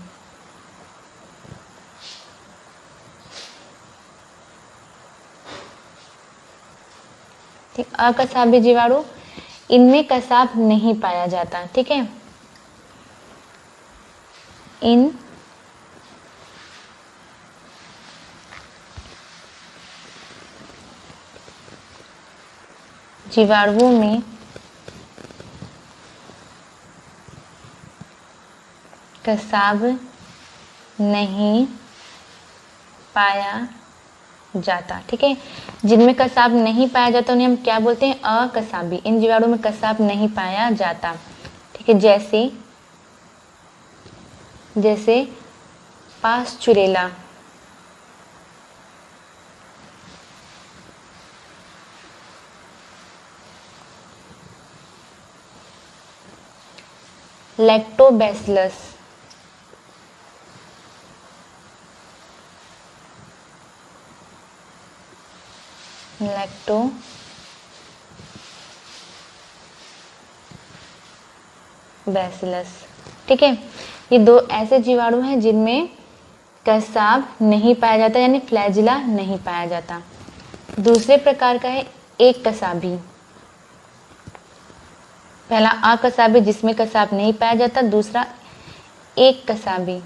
ठीक, अकसाबी जीवाणु, इनमें कसाब नहीं पाया जाता। ठीक है, इन जीवाणुओं में कसाब नहीं पाया जाता। ठीक है, जिनमें कसाब नहीं पाया जाता उन्हें हम क्या बोलते हैं, अकसाबी। इन जीवाणुओं में कसाब नहीं पाया जाता। ठीक है, जैसे पास्चुरेला, लैक्टोबैसिलस, लैक्टोबैसिलस। ठीक है, ये दो ऐसे जीवाणु हैं जिनमें कसाब नहीं पाया जाता, यानी फ्लैजिला नहीं पाया जाता। दूसरे प्रकार का है एक कसाबी। पहला अकसाबी जिसमें कसाब नहीं पाया जाता, दूसरा एक कसाबी।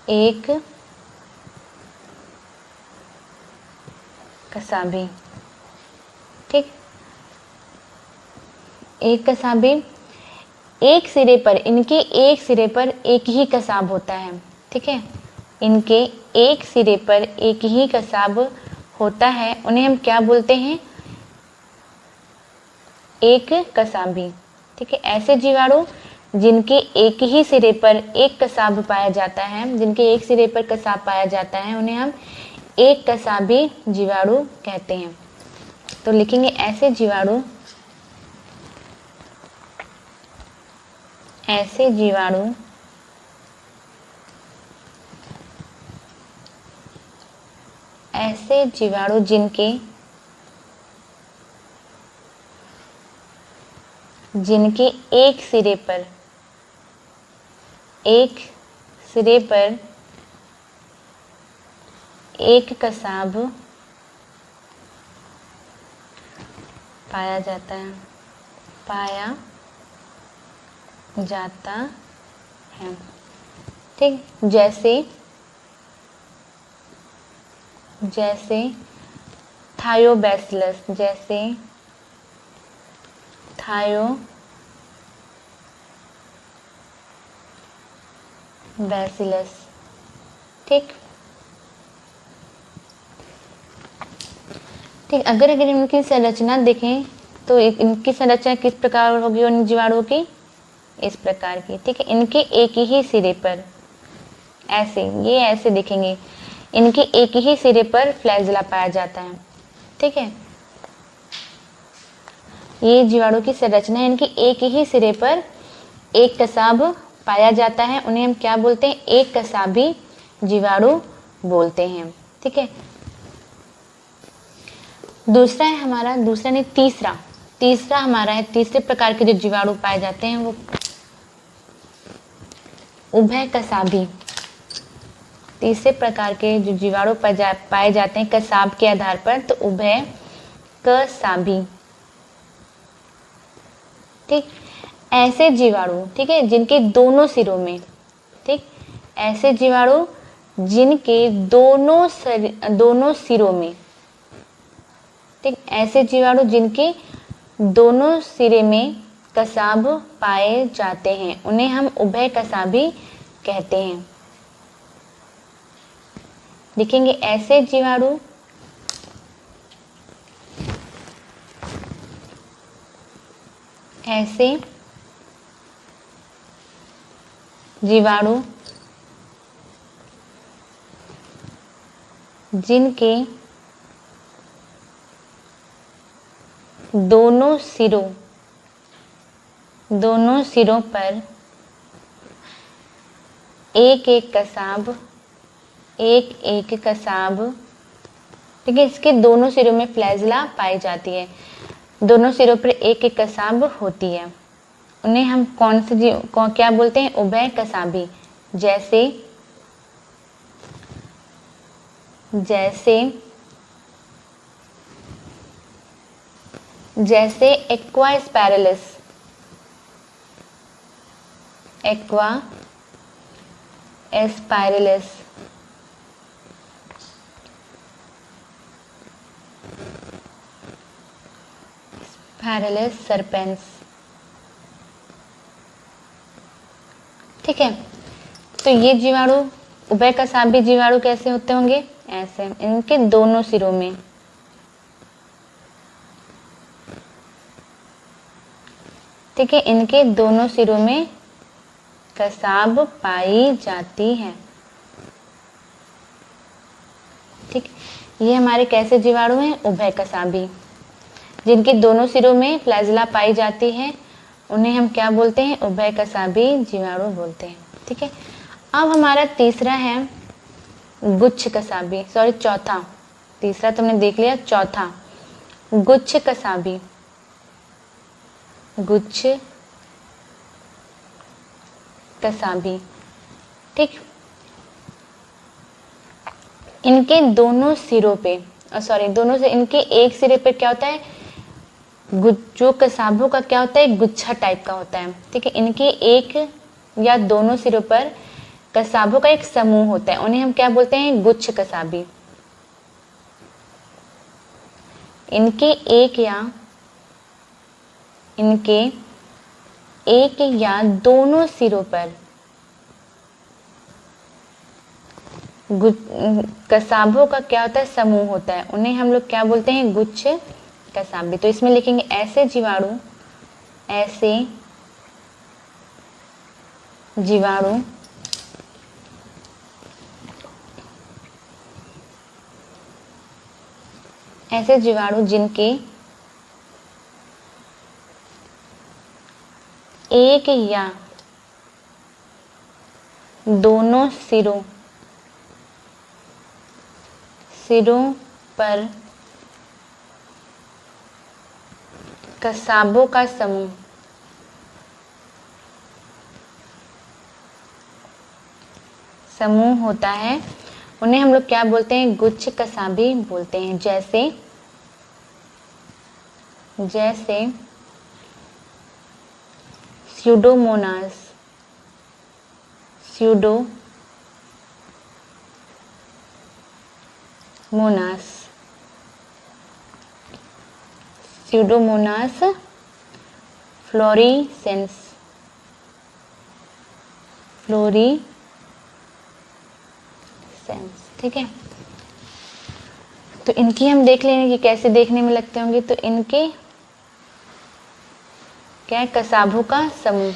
एक कसाबी, ठीक। एक कसाबी, एक सिरे पर, इनके एक सिरे पर एक ही कसाब होता है, ठीक है। इनके एक सिरे पर एक ही कसाब होता है, उन्हें हम क्या बोलते हैं? एक कसाबी, ठीक है। ऐसे जीवाणु जिनके एक ही सिरे पर एक कसाब पाया जाता है, जिनके एक सिरे पर कसाब पाया जाता है, उन्हें हम एक कसाबी जीवाणु कहते हैं। तो लिखेंगे ऐसे जीवाणु, ऐसे जीवाणु ऐसे जीवाणु जिनके एक सिरे पर एक कसाब पाया जाता है, ठीक। जैसे थायोबैसिलस, ठीक। अगर इनकी संरचना देखें तो इनकी संरचना किस प्रकार होगी उन जीवाणुओं की? इस प्रकार की, ठीक है। इनके एक ही सिरे पर ये ऐसे दिखेंगे, इनके एक ही सिरे पर फ्लैजिला पाया जाता है, ठीक है। ये जीवाणु की संरचना है, इनके एक ही सिरे पर एक कसाब पाया जाता है, उन्हें हम क्या बोलते हैं? एक कसाबी जीवाणु बोलते हैं, ठीक है। दूसरा है हमारा, तीसरा हमारा है, तीसरे प्रकार के जो जीवाणु पाए जाते हैं वो उभय कसाबी। तीसरे प्रकार के जो जीवाणु पाए जाते हैं कसाब के आधार पर, तो उभय कसाबी, ठीक। ऐसे जीवाणु, ठीक है, जिनके दोनों सिरों में, ठीक, ऐसे जीवाणु जिनके दोनों सिरों में, ठीक, ऐसे जीवाणु जिनके दोनों सिरे में कसाब पाए जाते हैं, उन्हें हम उभय कसाबी कहते हैं। लिखेंगे ऐसे जीवाणु जिनके दोनों सिरों पर एक एक कसाब, ठीक है। इसके दोनों सिरों में फ्लैजिला पाई जाती है, दोनों सिरों पर एक एक कसाब होती है, उन्हें हम क्या बोलते हैं? उभय कसाबी। जैसे एक्वा स्पाइरलिस, स्पाइरलिस सर्पेंस, ठीक है। तो ये जीवाणु उभय कसाबी जीवाणु कैसे होते होंगे? ऐसे, इनके दोनों सिरों में, ठीक है, इनके दोनों सिरों में कसाब पाई जाती है, ठीक। ये हमारे कैसे जीवाणु हैं? उभय कसाबी, जिनके दोनों सिरों में फ्लैजिला पाई जाती है, उन्हें हम क्या बोलते हैं? उभय कसाबी जीवाणु बोलते हैं, ठीक है। अब हमारा तीसरा है गुच्छ कसाबी, चौथा, तीसरा तुमने देख लिया, चौथा गुच्छ कसाबी। कसाबी। ठीक, इनके दोनों सिरों पे दोनों से इनके एक सिरे पे क्या होता है, जो कसाबों का क्या होता है, गुच्छा टाइप का होता है। ठीक है, इनके एक या दोनों सिरों पर कसाबों का एक समूह होता है, उन्हें हम क्या बोलते हैं, गुच्छ कसाबी। इनके एक या दोनों सिरों पर कसाबों का क्या होता है, समूह होता है, उन्हें हम लोग क्या बोलते हैं, गुच्छ कसाबी। तो इसमें लिखेंगे ऐसे जीवाणु जिनके एक या दोनों सिरों पर कसाबों का समूह होता है, उन्हें हम लोग क्या बोलते हैं, गुच्छ कसाबी बोलते हैं। जैसे स्यूडोमोनास, फ्लोरीसेंस, ठीक है। तो इनकी हम देख लेंगे कि कैसे देखने में लगते होंगे। तो इनके क्या है, कसाबों का समूह।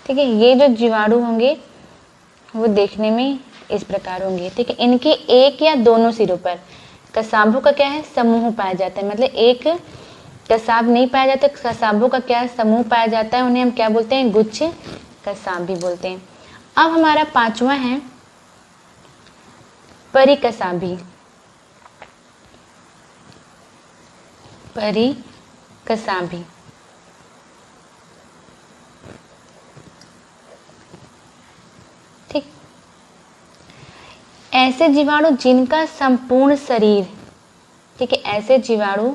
ठीक है, ये जो जीवाणु होंगे वो देखने में इस प्रकार होंगे। ठीक है, इनके एक या दोनों सिरों पर कसाबों का क्या है, समूह पाया जाता है। मतलब एक कसाब नहीं पाया जाता, कसाबों का क्या समूह पाया जाता है, उन्हें हम क्या बोलते हैं, गुच्छ कसाबी बोलते हैं। अब हमारा पांचवा है परिकसाबी। ठीक, ऐसे जीवाणु जिनका संपूर्ण शरीर, ठीक है, ऐसे जीवाणु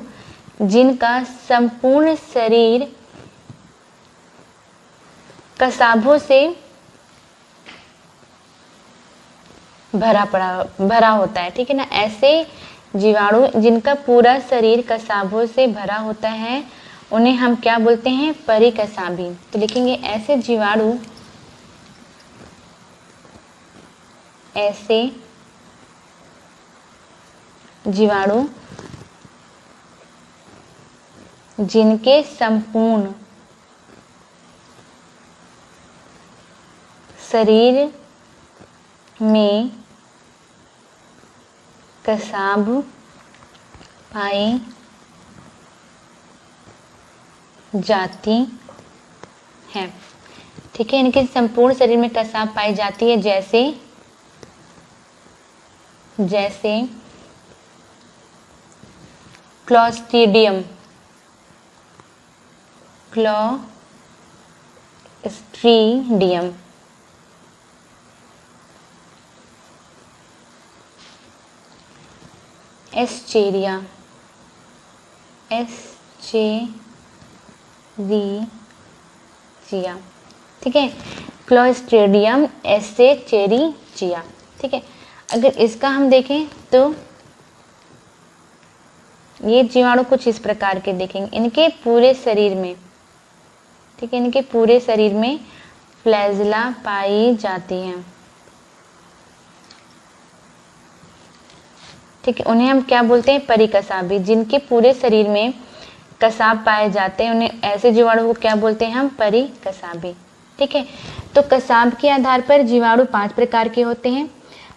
जिनका संपूर्ण शरीर कसाबों से भरा होता है। ठीक है ना, ऐसे जीवाणु जिनका पूरा शरीर कसाबों से भरा होता है, उन्हें हम क्या बोलते हैं, परिकसाबी। तो लिखेंगे ऐसे जीवाणु जिनके संपूर्ण शरीर में कसाब पाई जाती है। ठीक है, इनके संपूर्ण शरीर में कसाब पाई जाती है, जैसे क्लोस्ट्रीडियम, एस्चेरिया, ठीक है, क्लोस्ट्रीडियम एस्चेरिचिया। ठीक है, अगर इसका हम देखें तो ये जीवाणु कुछ इस प्रकार के देखेंगे। इनके पूरे शरीर में, ठीक है, इनके पूरे शरीर में फ्लैजिला पाई जाती हैं। ठीक है, उन्हें हम क्या बोलते हैं, परिकसाबी। जिनके पूरे शरीर में कसाब पाए जाते हैं, उन्हें ऐसे जीवाणु को क्या बोलते हैं हम, परिकसाबी। ठीक है, तो कसाब के आधार पर जीवाणु 5 प्रकार के होते हैं।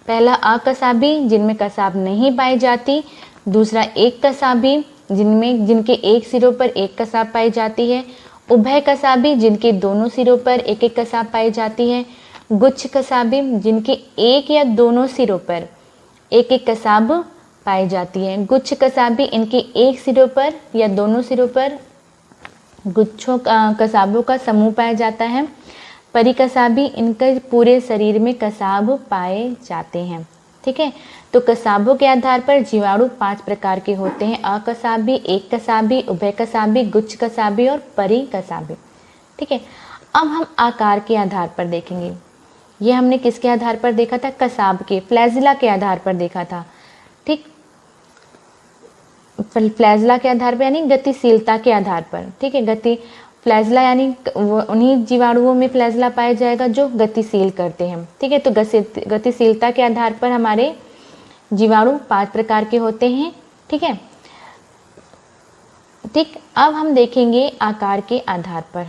पहला अकसाबी, जिनमें कसाब नहीं पाई जाती। दूसरा एक कसाबी, जिनके एक सिरों पर एक कसाब पाई जाती है। उभय कसाबी, जिनके दोनों सिरों पर एक एक कसाब पाई जाती है। गुच्छ कसाबी, जिनके एक या दोनों सिरों पर एक एक कसाब पाई जाती है। गुच्छ कसाबी इनके एक सिरों पर या दोनों सिरों पर गुच्छों कसाबों का समूह पाया जाता है। परिकसाबी इनके पूरे शरीर में कसाब पाए जाते हैं। ठीक है, तो कसाबों के आधार पर जीवाणु 5 प्रकार के होते हैं: अकसाबी, एक कसाबी, उभय कसाबी, गुच्छ कसाबी और परिकसाबी। ठीक है, अब हम आकार के आधार पर देखेंगे। ये हमने किसके आधार पर देखा था? कसाब के, फ्लैजिला के आधार पर देखा था। ठीक, फ्लैजिला के आधार पर यानी गतिशीलता के आधार पर। ठीक है, फ्लैजिला यानी उन्हीं जीवाणुओं में फ्लैजिला पाया जाएगा जो गतिशील करते हैं। ठीक है, तो गतिशीलता के आधार पर हमारे जीवाणु 5 प्रकार के होते हैं। ठीक है, ठीक, अब हम देखेंगे आकार के आधार पर।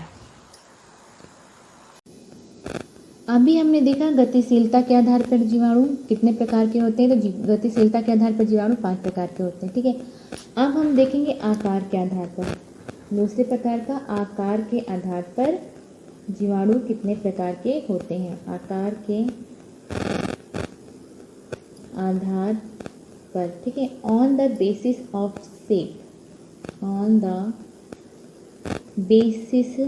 अभी हमने देखा गतिशीलता के आधार पर जीवाणु कितने प्रकार के होते हैं, तो गतिशीलता के आधार पर जीवाणु 5 प्रकार के होते हैं। ठीक है, अब हम देखेंगे आकार के आधार पर। दूसरे प्रकार का आकार के आधार पर जीवाणु कितने प्रकार के होते हैं। आकार के आधार पर, ठीक है, on the basis of shape, on the basis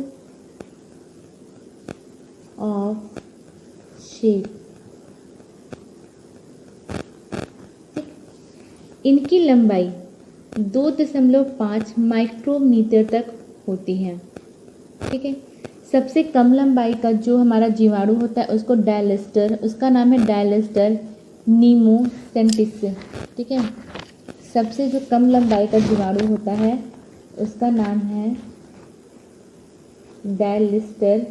of shape. इनकी लंबाई 2.5 माइक्रोमीटर तक होती है। ठीक है, सबसे कम लंबाई का जो हमारा जीवाणु होता है उसको डायलिस्टर, उसका नाम है डायलिस्टर नीमोसेंटिस। ठीक है, सबसे जो कम लंबाई का जीवाणु होता है उसका नाम है डायलिस्टर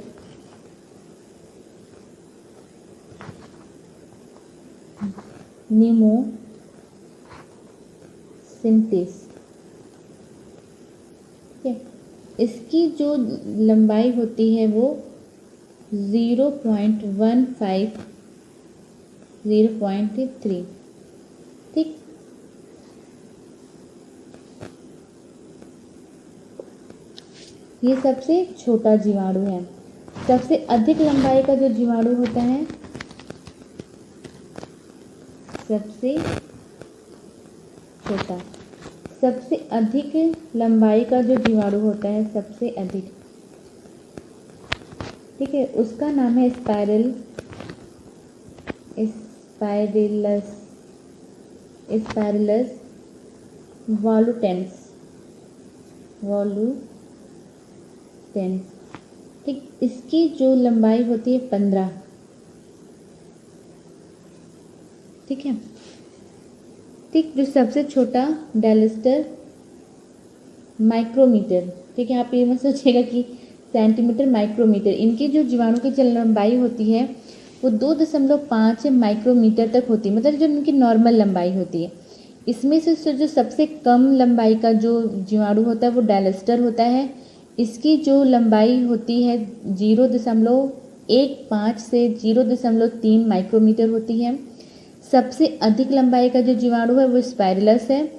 नीमोसेंटिस। ठीक है, इसकी जो लंबाई होती है वो 0.15 0.3। ठीक, ये सबसे छोटा जीवाणु है। सबसे अधिक लंबाई का जो जीवाणु होता है, सबसे छोटा, सबसे अधिक लंबाई का जो जीवाणु होता है, सबसे अधिक, ठीक है, उसका नाम है स्पाइरलस वॉलुटेंस। ठीक, इसकी जो लंबाई होती है 15। ठीक है, ठीक, जो सबसे छोटा डायलिस्टर माइक्रोमीटर। ठीक है, आप ये मत सोचिएगा कि सेंटीमीटर, माइक्रोमीटर। इनकी जो जीवाणु की लंबाई होती है वो 2.5 माइक्रोमीटर तक होती है, मतलब जो इनकी नॉर्मल लंबाई होती है। इसमें से जो सबसे कम लंबाई का जो जीवाणु होता है वो डायलिस्टर होता है। इसकी जो लंबाई होती है 0.15 से 0.3 माइक्रोमीटर होती है। सबसे अधिक लंबाई का जो जीवाणु है वो स्पाइरलस है।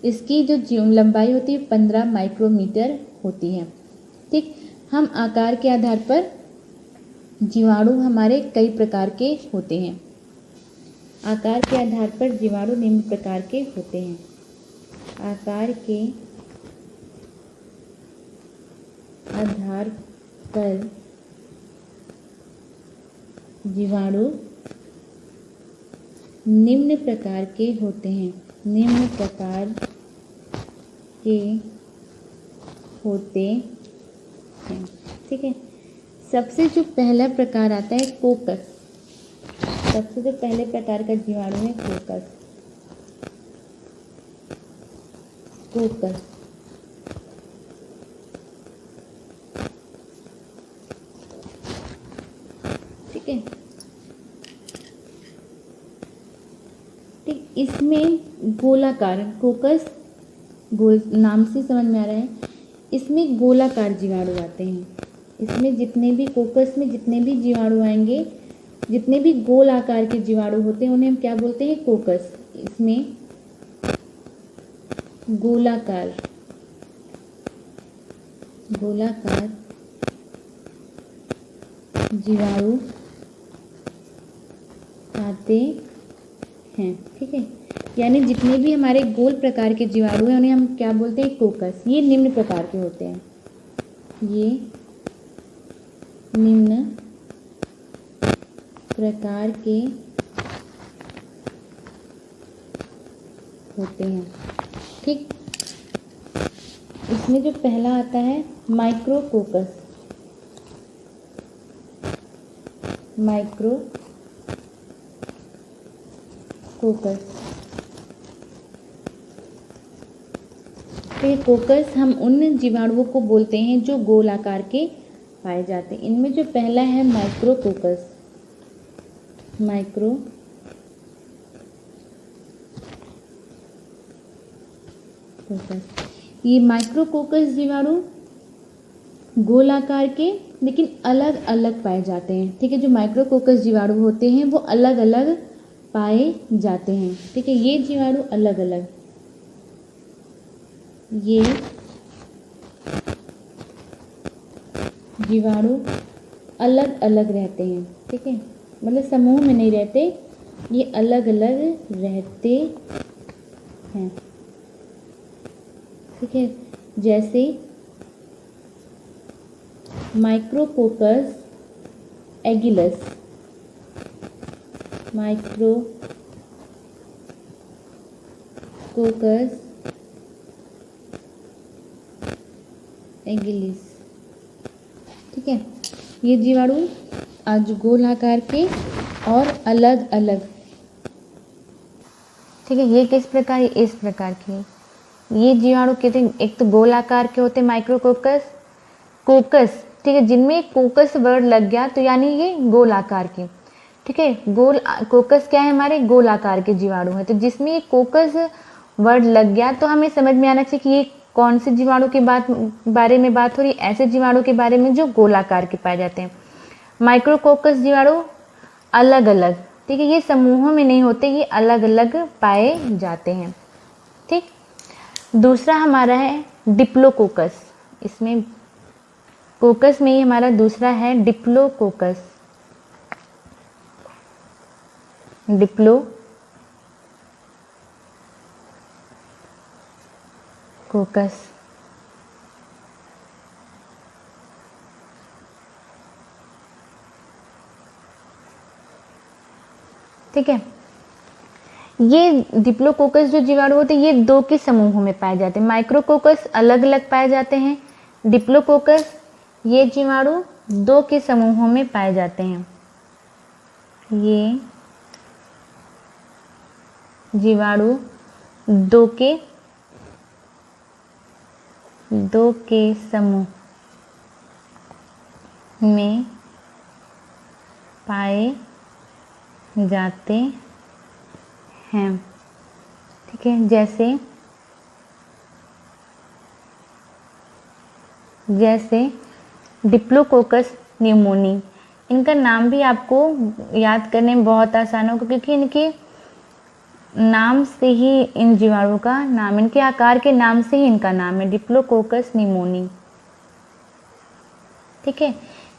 इसकी जो लंबाई होती है 15 माइक्रोमीटर होती है। ठीक, हम आकार के आधार पर जीवाणु हमारे कई प्रकार के होते हैं। आकार के आधार पर जीवाणु निम्न प्रकार के होते हैं। आकार के आधार पर जीवाणु निम्न प्रकार के होते हैं। निम्न प्रकार के होते हैं। ठीक है, सबसे जो पहला प्रकार आता है कोकस। सबसे जो पहले प्रकार का जीवाणु है कोकस। ठीक है, ठीक, इसमें गोलाकार कोकस, गोल नाम से समझ में आ रहा है, इसमें गोलाकार जीवाणु आते हैं। इसमें जितने भी कोकस में जितने भी जीवाणु आएंगे, जितने भी गोल आकार के जीवाणु होते हैं उन्हें हम क्या बोलते हैं? कोकस। इसमें गोलाकार जीवाणु आते हैं। ठीक है, यानी जितने भी हमारे गोल प्रकार के जीवाणु हैं उन्हें हम क्या बोलते हैं? कोकस। ये निम्न प्रकार के होते हैं, ये निम्न प्रकार के होते हैं। ठीक, इसमें जो पहला आता है माइक्रोकोकस। माइक्रोकोकस, तो ये कोकस हम उन जीवाणुओं को बोलते हैं जो गोल आकार के पाए जाते हैं। इनमें जो पहला है माइक्रोकोकस। ये माइक्रोकोकस जीवाणु गोल आकार के लेकिन अलग अलग पाए जाते हैं। ठीक है, जो माइक्रोकोकस जीवाणु होते हैं वो अलग अलग पाए जाते हैं। ठीक है, ये जीवाणु अलग अलग, ये जीवाणु अलग अलग रहते हैं। ठीक है, मतलब समूह में नहीं रहते, ये अलग अलग रहते हैं। ठीक है, जैसे माइक्रोकोकस एगिलस, माइक्रोकोकस एगिलिस। ठीक है, ये जीवाणु आज गोल आकार के और अलग अलग। ठीक है, ये किस प्रकार? इस प्रकार के ये जीवाणु कहते हैं, एक तो गोल आकार के होते हैं माइक्रोकोकस, कोकस। ठीक है, जिनमें कोकस वर्ड लग गया तो यानी ये गोल आकार के। ठीक है, कोकस क्या है? हमारे गोल आकार के जीवाणु है। तो जिसमें ये कोकस वर्ड लग गया तो हमें समझ में आना चाहिए कि ये कौन से जीवाणु के बारे में बात हो रही है? ऐसे जीवाणु के बारे में जो गोल आकार के पाए जाते हैं। माइक्रोकोकस जीवाणु अलग अलग। ठीक है, ये समूहों में नहीं होते, ये अलग अलग पाए जाते हैं। ठीक, दूसरा हमारा है डिप्लोकोकस। इसमें कोकस में ही हमारा दूसरा है डिप्लोकोकस। डिप्लोकोकस, ठीक है। ये डिप्लोकोकस जो जीवाणु होते हैं ये दो के समूहों में पाए जाते हैं। माइक्रोकोकस अलग अलग पाए जाते हैं, डिप्लोकोकस ये जीवाणु दो के समूहों में पाए जाते हैं। ये जीवाणु दो के समूह में पाए जाते हैं। ठीक है, जैसे डिप्लोकोकस न्यूमोनी। इनका नाम भी आपको याद करने में बहुत आसान होगा क्योंकि इनके नाम से ही इन जीवाणु का नाम, इनके आकार के नाम से ही इनका नाम है डिप्लोकोकस न्यूमोनी। ठीक है,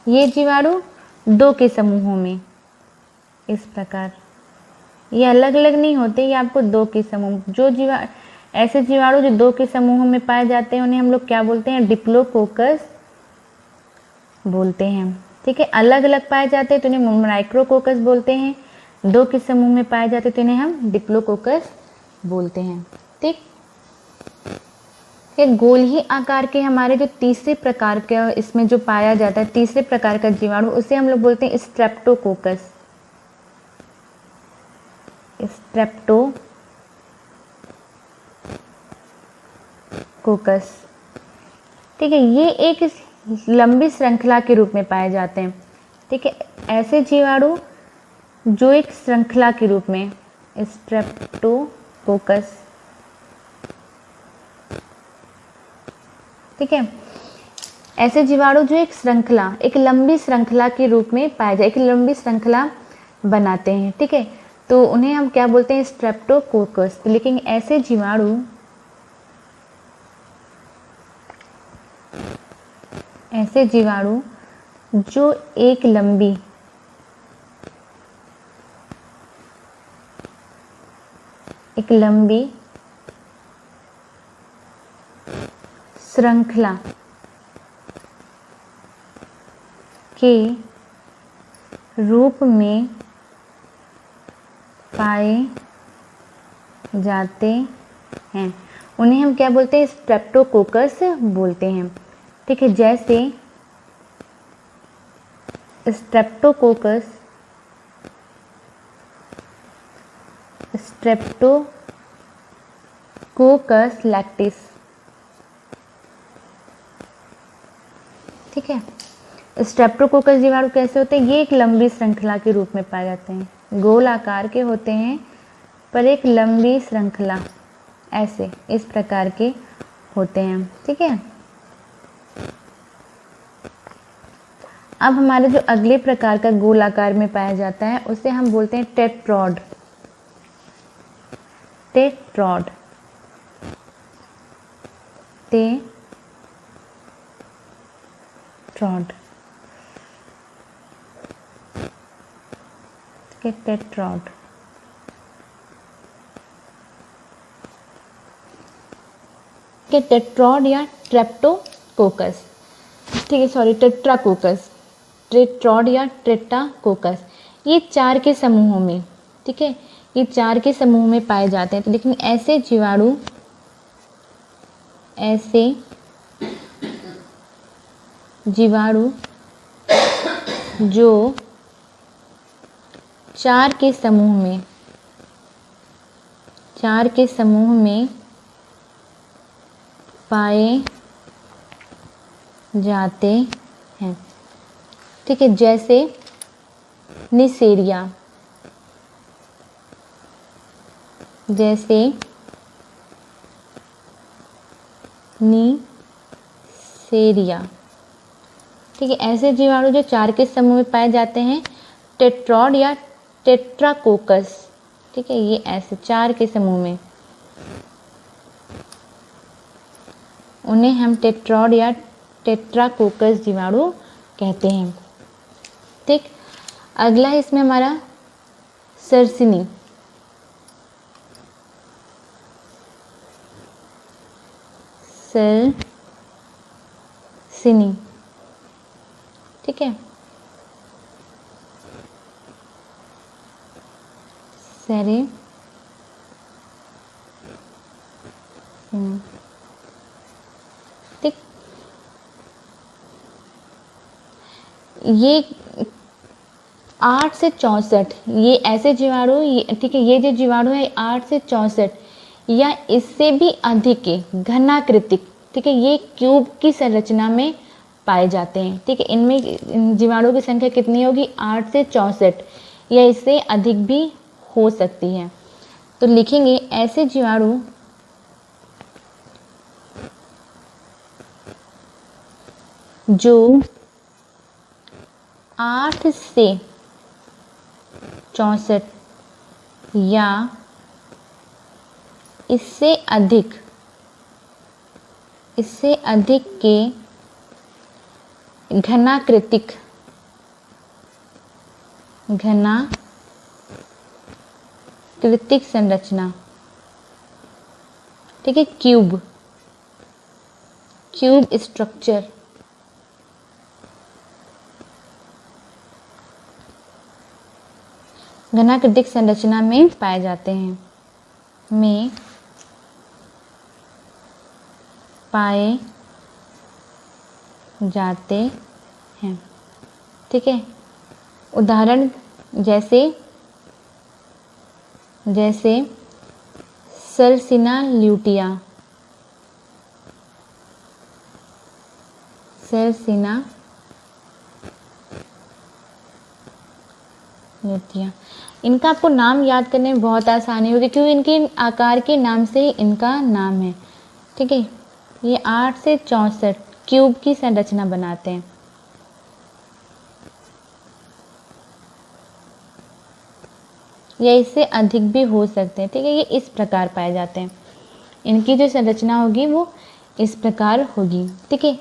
ये जीवाणु दो के समूहों में इस प्रकार, ये अलग अलग नहीं होते, ये आपको दो के समूह, ऐसे जीवाणु जो दो के समूहों में पाए जाते हैं उन्हें हम लोग क्या बोलते हैं? डिप्लोकोकस बोलते हैं। ठीक है, अलग अलग पाए जाते हैं तो इन्हें माइक्रोकोकस बोलते हैं, दो के समूह में पाए जाते तो इन्हें हम डिप्लोकोकस बोलते हैं। ठीक, ये गोल ही आकार के हमारे जो तीसरे प्रकार का इसमें जो पाया जाता है, तीसरे प्रकार का जीवाणु, उसे हम लोग बोलते हैं स्ट्रेप्टोकोकस। स्ट्रेप्टोकोकस, ठीक है, ये एक लंबी श्रृंखला के रूप में पाए जाते हैं। ठीक है, ऐसे जीवाणु जो एक श्रृंखला के रूप में, स्ट्रेप्टोकोकस। ठीक है, ऐसे जीवाणु जो एक लंबी श्रृंखला के रूप में पाए जाए, एक लंबी श्रृंखला बनाते हैं। ठीक है, तो उन्हें हम क्या बोलते हैं? स्ट्रेप्टोकोकस। लेकिन ऐसे जीवाणु जो एक लंबी श्रृंखला के रूप में पाए जाते हैं। उन्हें हम क्या बोलते हैं? स्ट्रेप्टोकोकस बोलते हैं। ठीक है, जैसे स्ट्रेप्टोकोकस लैक्टिस। ठीक है, स्ट्रेप्टोकोकस जीवाणु कैसे होते हैं? ये एक लंबी श्रृंखला के रूप में पाए जाते हैं, गोल आकार के होते हैं पर एक लंबी श्रृंखला ऐसे इस प्रकार के होते हैं। ठीक है, अब हमारे जो अगले प्रकार का गोल आकार में पाया जाता है उसे हम बोलते हैं टेट्रॉड। टेट्रॉड टेट्रॉड टेट्रॉड के टेट्रॉड या ट्रेप्टोकोकस। ठीक है, सॉरी, टेट्राकोकस। टेट्रॉड या टेट्राकोकस ये 4 के समूहों में, ठीक है, ये 4 के समूह में पाए जाते हैं। तो लेकिन ऐसे जीवाणु जो 4 के समूह में पाए जाते हैं। ठीक है, जैसे निसेरिया, ठीक है, ऐसे जीवाणु जो 4 के समूह में पाए जाते हैं टेट्रॉड या टेट्राकोकस। ठीक है, ये ऐसे 4 के समूह में, उन्हें हम टेट्रॉड या टेट्राकोकस जीवाणु कहते हैं। ठीक, अगला है इसमें हमारा सर्सिनी। ठीक है, ठीक, ये 8 से 64 ये ऐसे जीवाणु, ठीक है, ये जो जीवाणु है 8 से 64 या इससे भी अधिक के घनाकृतिक, ठीक है, ये क्यूब की संरचना में पाए जाते हैं। ठीक है, इनमें जीवाणु की संख्या कितनी होगी? 8 से 64 या इससे अधिक भी हो सकती है। तो लिखेंगे ऐसे जीवाणु जो 8 से 64 या इससे अधिक के घनाकृतिक संरचना, ठीक है, क्यूब स्ट्रक्चर घनाकृतिक संरचना में पाए जाते हैं, ठीक है, उदाहरण जैसे सर्सिना ल्यूटिया, इनका आपको नाम याद करने में बहुत आसानी होगी क्योंकि इनके आकार के नाम से ही इनका नाम है। ठीक है, ये 8 से 64 क्यूब की संरचना बनाते हैं। या इससे अधिक भी हो सकते हैं। ठीक है, ये इस प्रकार पाए जाते हैं, इनकी जो संरचना होगी वो इस प्रकार होगी। ठीक है,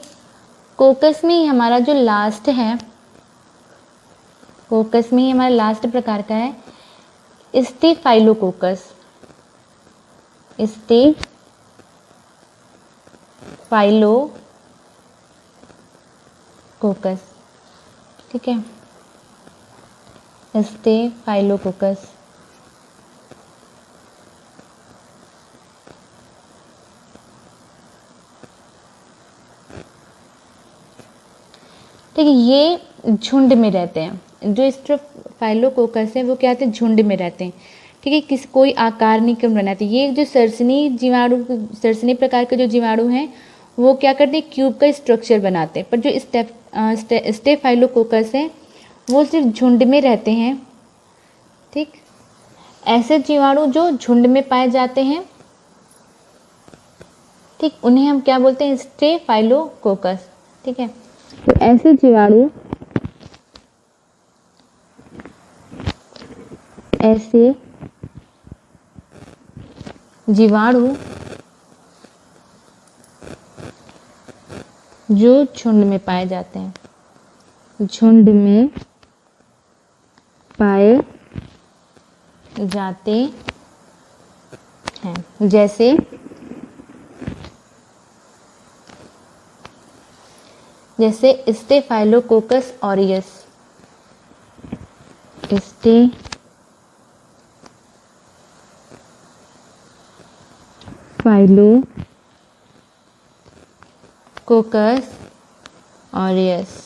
कोकस में ही हमारा जो लास्ट है, कोकस में ही हमारा लास्ट प्रकार का है स्टेफाइलोकोकस। स्टेफाइलोकोकस, ठीक है, स्टेफाइलोकोकस। ठीक है, ये झुंड में रहते हैं। जो स्टेफाइलोकोकस है वो क्या होते हैं, झुंड में रहते हैं। ठीक है, कोई आकार नहीं क्रम बनाते। ये जो सरसनी प्रकार के जो जीवाणु हैं वो क्या करते हैं, क्यूब का स्ट्रक्चर बनाते हैं। पर जो स्टेफाइलोकोकस है वो सिर्फ झुंड में रहते हैं। ठीक, ऐसे जीवाणु जो झुंड में पाए जाते हैं, ठीक, उन्हें हम क्या बोलते हैं, स्टेफाइलोकोकस। ठीक है, तो ऐसे जीवाणु जो झुंड में पाए जाते हैं, झुंड में पाए जाते हैं, जैसे स्टेफाइलोकोकस ऑरियस, स्टेफाइलोकोकस ऑरियस।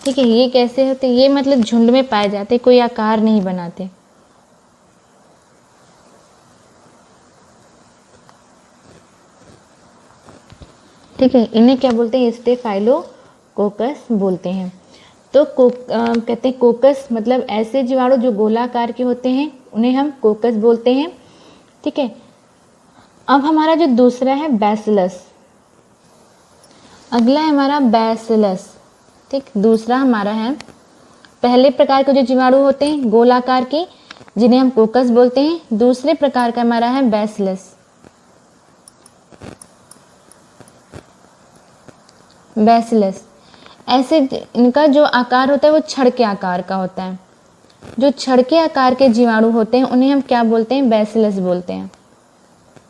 ठीक है, ये कैसे होते, ये मतलब झुंड में पाए जाते, कोई आकार नहीं बनाते। ठीक है, इन्हें क्या बोलते हैं, स्टेफाइलोकोकस बोलते हैं। तो कहते हैं कोकस मतलब ऐसे जीवाणु जो गोलाकार के होते हैं उन्हें हम कोकस बोलते हैं। ठीक है, अब हमारा जो दूसरा है बैसिलस, अगला है हमारा बैसिलस। ठीक, दूसरा हमारा है, पहले प्रकार के जो जीवाणु होते हैं गोलाकार के जिन्हें हम कोकस बोलते हैं, दूसरे प्रकार का हमारा है बैसिलस। बैसिलस ऐसे इनका जो आकार होता है वो छड़ के आकार का होता है। जो छड़ के आकार के जीवाणु होते हैं उन्हें हम क्या बोलते हैं, बैसिलस बोलते हैं।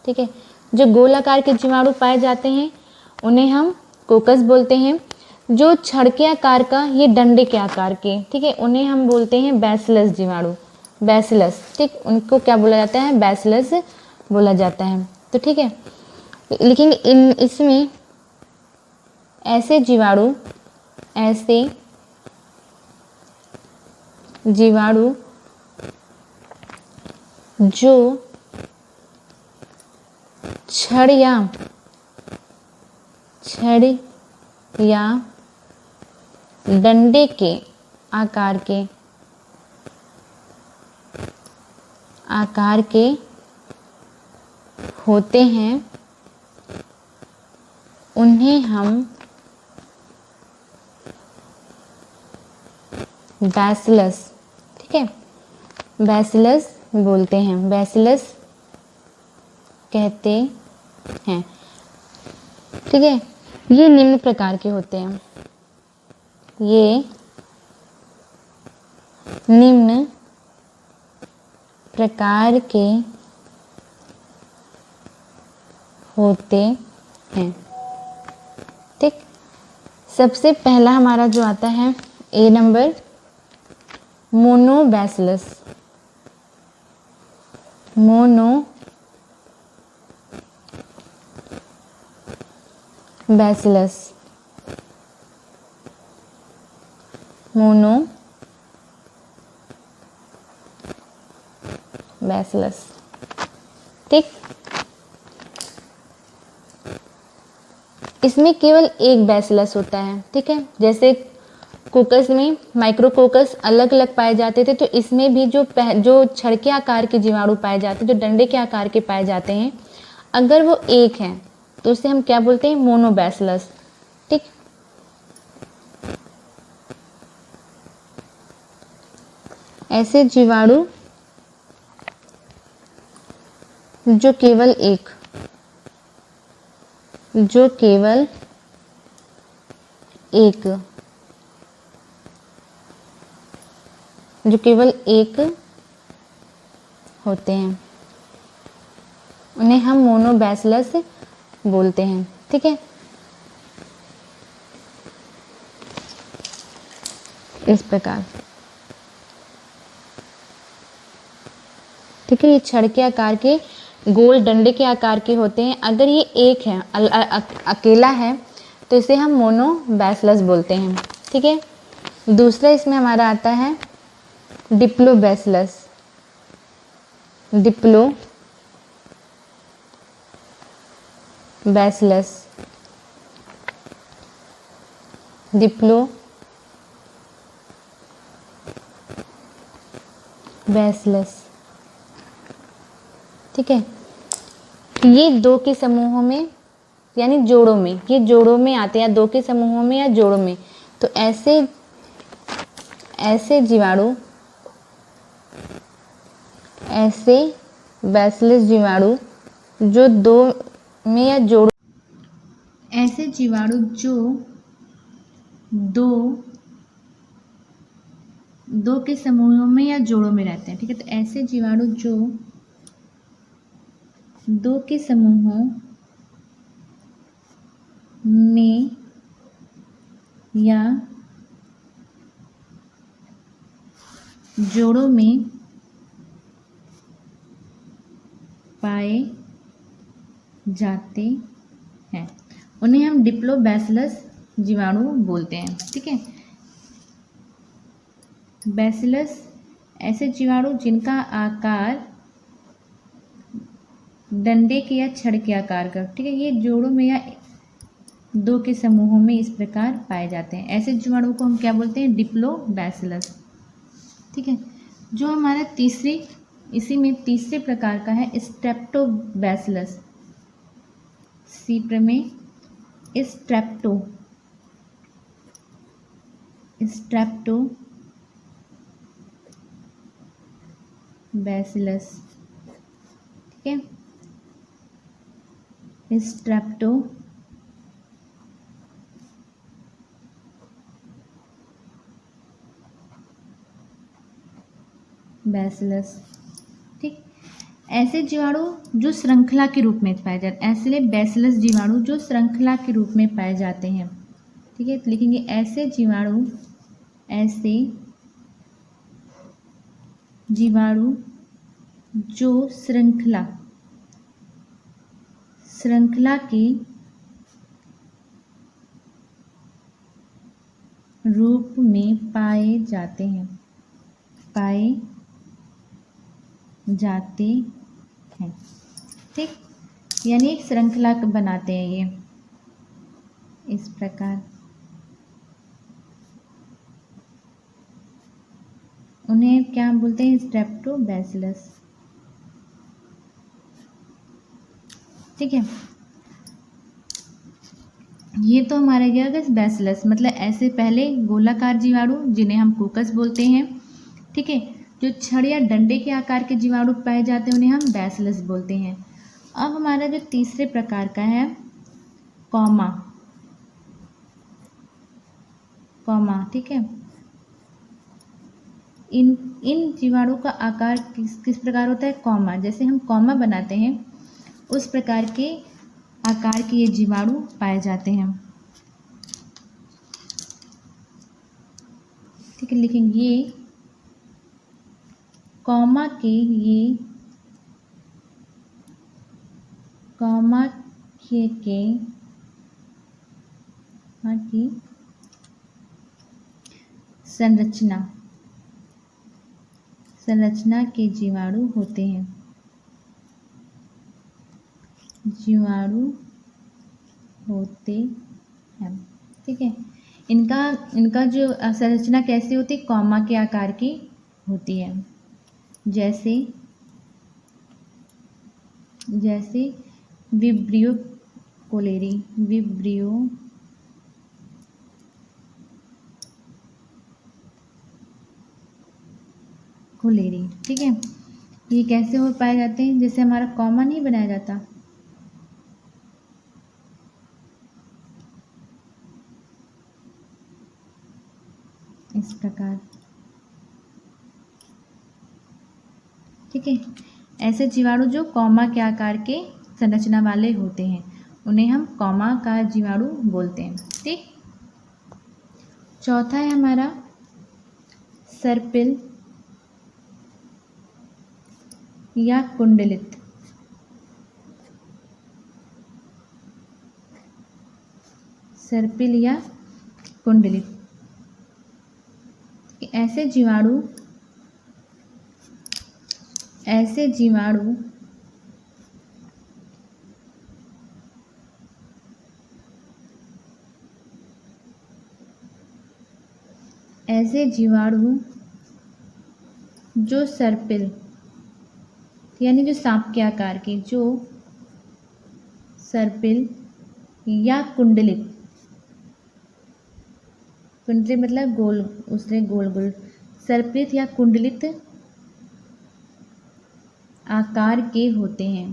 ठीक है, जो गोल आकार के जीवाणु पाए जाते हैं उन्हें हम कोकस बोलते हैं। जो छड़ के आकार का, ये डंडे के आकार के, ठीक है, उन्हें हम बोलते हैं बैसिलस जीवाणु, बैसिलस। ठीक, उनको क्या बोला जाता है, बैसिलस बोला जाता है। तो ठीक है, लेकिन इसमें ऐसे जीवाणु जो छड़ या डंडे के आकार के होते हैं उन्हें हम बैसिलस, ठीक है, बैसिलस बोलते हैं, बैसिलस कहते हैं। ठीक है, ये निम्न प्रकार के होते हैं, ये निम्न प्रकार के होते हैं। ठीक, सबसे पहला हमारा जो आता है ए नंबर, मोनोबैसिलस। मोनोबैसिलस। ठीक, इसमें केवल एक बैसिलस होता है। ठीक है, जैसे कोकस में माइक्रोकोकस अलग अलग पाए जाते थे, तो इसमें भी जो छड़ के आकार के जीवाणु पाए जाते हैं, जो डंडे के आकार के पाए जाते हैं, अगर वो एक हैं तो उसे हम क्या बोलते हैं, मोनोबैसिलस। ठीक, ऐसे जीवाणु जो केवल एक होते हैं, उन्हें हम मोनोबैसिलस बोलते हैं। ठीक है, इस प्रकार। ठीक है, ये छड़ के आकार के, गोल डंडे के आकार के होते हैं। अगर ये एक है, अकेला है, तो इसे हम मोनोबैसिलस बोलते हैं। ठीक है, दूसरा इसमें हमारा आता है डिप्लोबैसिलस। डिप्लोबैसिलस, डिप्लोबैसिलस। ठीक है, ये दो के समूहों में यानी जोड़ों में, ये जोड़ों में आते हैं, दो के समूहों में या जोड़ों में। तो ऐसे जीवाणु, ऐसे बैसिलस जीवाणु जो दो में या जोड़ों, ऐसे जीवाणु जो दो के समूहों में या जोड़ों में रहते हैं। ठीक है, तो ऐसे जीवाणु जो दो के समूहों में या जोड़ों में पाए जाते हैं, उन्हें हम डिप्लोबैसिलस जीवाणु बोलते हैं। ठीक है, बैसिलस ऐसे जीवाणु जिनका आकार डंडे के या छड़ के आकार का। ठीक है, ये जोड़ों में या दो के समूहों में इस प्रकार पाए जाते हैं। ऐसे जीवाणु को हम क्या बोलते हैं? डिप्लोबैसिलस। ठीक है, जो हमारा इसी में तीसरे प्रकार का है स्ट्रेप्टोबैसिलस। में स्ट्रेप्टोबैसिलस। ठीक है, स्ट्रेप्टोबैसिलस। ठीक, ऐसे जीवाणु जो श्रृंखला के रूप में पाए जाते हैं, ऐसे बैसिलस जीवाणु जो श्रृंखला के रूप में पाए जाते हैं। ठीक है, तो लिखेंगे ऐसे जीवाणु जो श्रृंखला के रूप में पाए जाते हैं। ठीक, यानी एक श्रृंखला बनाते हैं ये इस प्रकार। उन्हें क्या बोलते हैं? स्ट्रेप्टोबैसिलस। ठीक है, ये तो हमारा गया बैसिलस, मतलब ऐसे पहले गोलाकार जीवाणु जिन्हें हम कोकस बोलते हैं। ठीक है, जो छड़ या डंडे के आकार के जीवाणु पाए जाते हैं उन्हें हम बैसिलस बोलते हैं। अब हमारा जो तीसरे प्रकार का है कॉमा। ठीक है, इन जीवाणु का आकार किस प्रकार होता है? कॉमा। जैसे हम कॉमा बनाते हैं उस प्रकार के आकार के ये जीवाणु पाए जाते हैं। ठीक है, लिखेंगे ये कॉमा की संरचना के जीवाणु होते हैं। ठीक है, इनका जो संरचना कैसी होती है? कॉमा के आकार की होती है। जैसे विब्रियो कोलेरी। ठीक है, ये कैसे हो पाए जाते हैं? जैसे हमारा कॉमा नहीं बनाया जाता, इस प्रकार। ठीक है, ऐसे जीवाणु जो कॉमा के आकार के संरचना वाले होते हैं उन्हें हम कॉमाकार जीवाणु बोलते हैं। ठीक, चौथा है हमारा सर्पिल या कुंडलित। सर्पिल या कुंडलित, ऐसे जीवाणु जो सर्पिल यानी जो सांप के आकार के, जो सर्पिल या कुंडलित, कुंडलित मतलब गोल, उसने गोल गोल, सर्पित या कुंडलित आकार के होते हैं,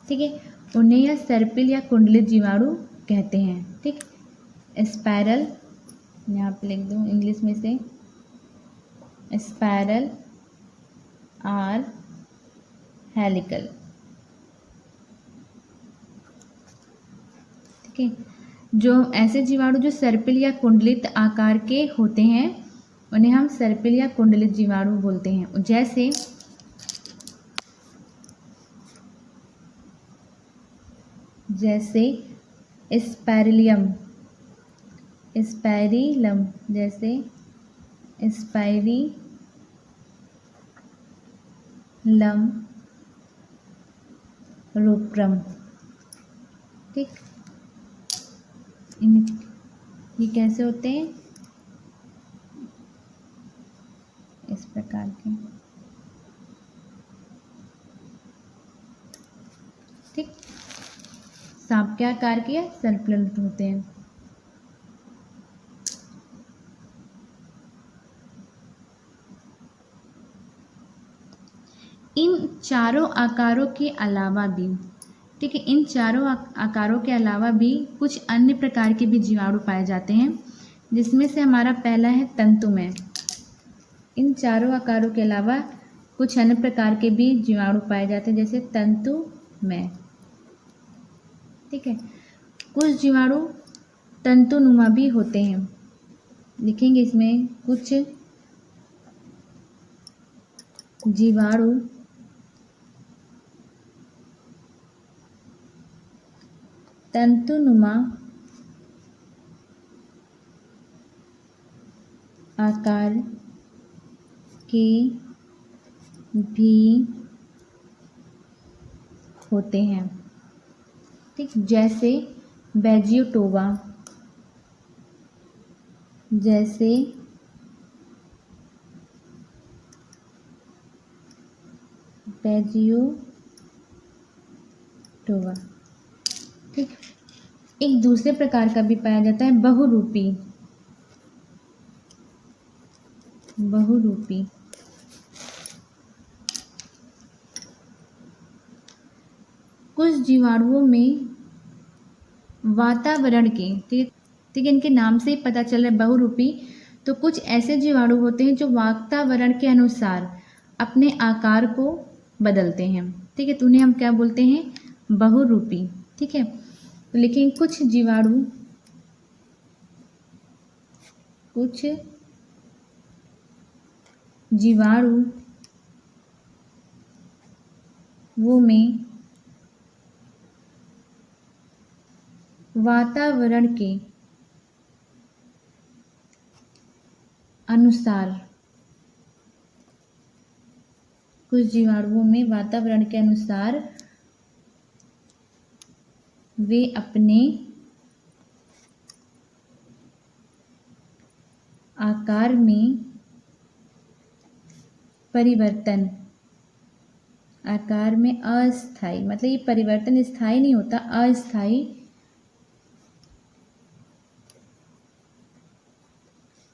ठीक है, उन्हें या सर्पिल या कुंडलित जीवाणु कहते हैं। ठीक, स्पाइरल, यहाँ पे लिख दूँ इंग्लिश में से, स्पाइरल और हेलिकल। ठीक है, जो ऐसे जीवाणु जो सर्पिल या कुंडलित आकार के होते हैं उन्हें हम सर्पिल या कुंडलित जीवाणु बोलते हैं। जैसे स्पाइरिलम, जैसे स्पाइरिलम रूप्रम। ठीक, ये कैसे होते हैं, इस प्रकार के। ठीक, सांप के आकार के या सर्पिल होते हैं। इन चारों आकारों के अलावा भी, ठीक है, इन चारों आकारों के अलावा भी कुछ अन्य प्रकार के भी जीवाणु पाए जाते हैं, जिसमें से हमारा पहला है तंतुमय। इन चारों आकारों के अलावा कुछ अन्य प्रकार के भी जीवाणु पाए जाते हैं, जैसे तंतुमय। ठीक है, कुछ जीवाणु तंतुनुमा भी होते हैं, लिखेंगे इसमें, कुछ जीवाणु तंतुनुमा आकार के भी होते हैं। ठीक, जैसे बैजियोटोवा, ठीक, एक दूसरे प्रकार का भी पाया जाता है बहुरूपी। कुछ जीवाणुओं में वातावरण के, ठीक, इनके नाम से ही पता चल रहा है बहुरूपी, तो कुछ ऐसे जीवाणु होते हैं जो वातावरण के अनुसार अपने आकार को बदलते हैं। ठीक है, तो उन्हें हम क्या बोलते हैं, बहुरूपी। ठीक है, तो लिखेंगे कुछ जीवाणु वो में वातावरण के अनुसार, कुछ जीवाणुओं में वातावरण के अनुसार वे अपने आकार में परिवर्तन, आकार में अस्थायी, मतलब ये परिवर्तन स्थायी नहीं होता, अस्थायी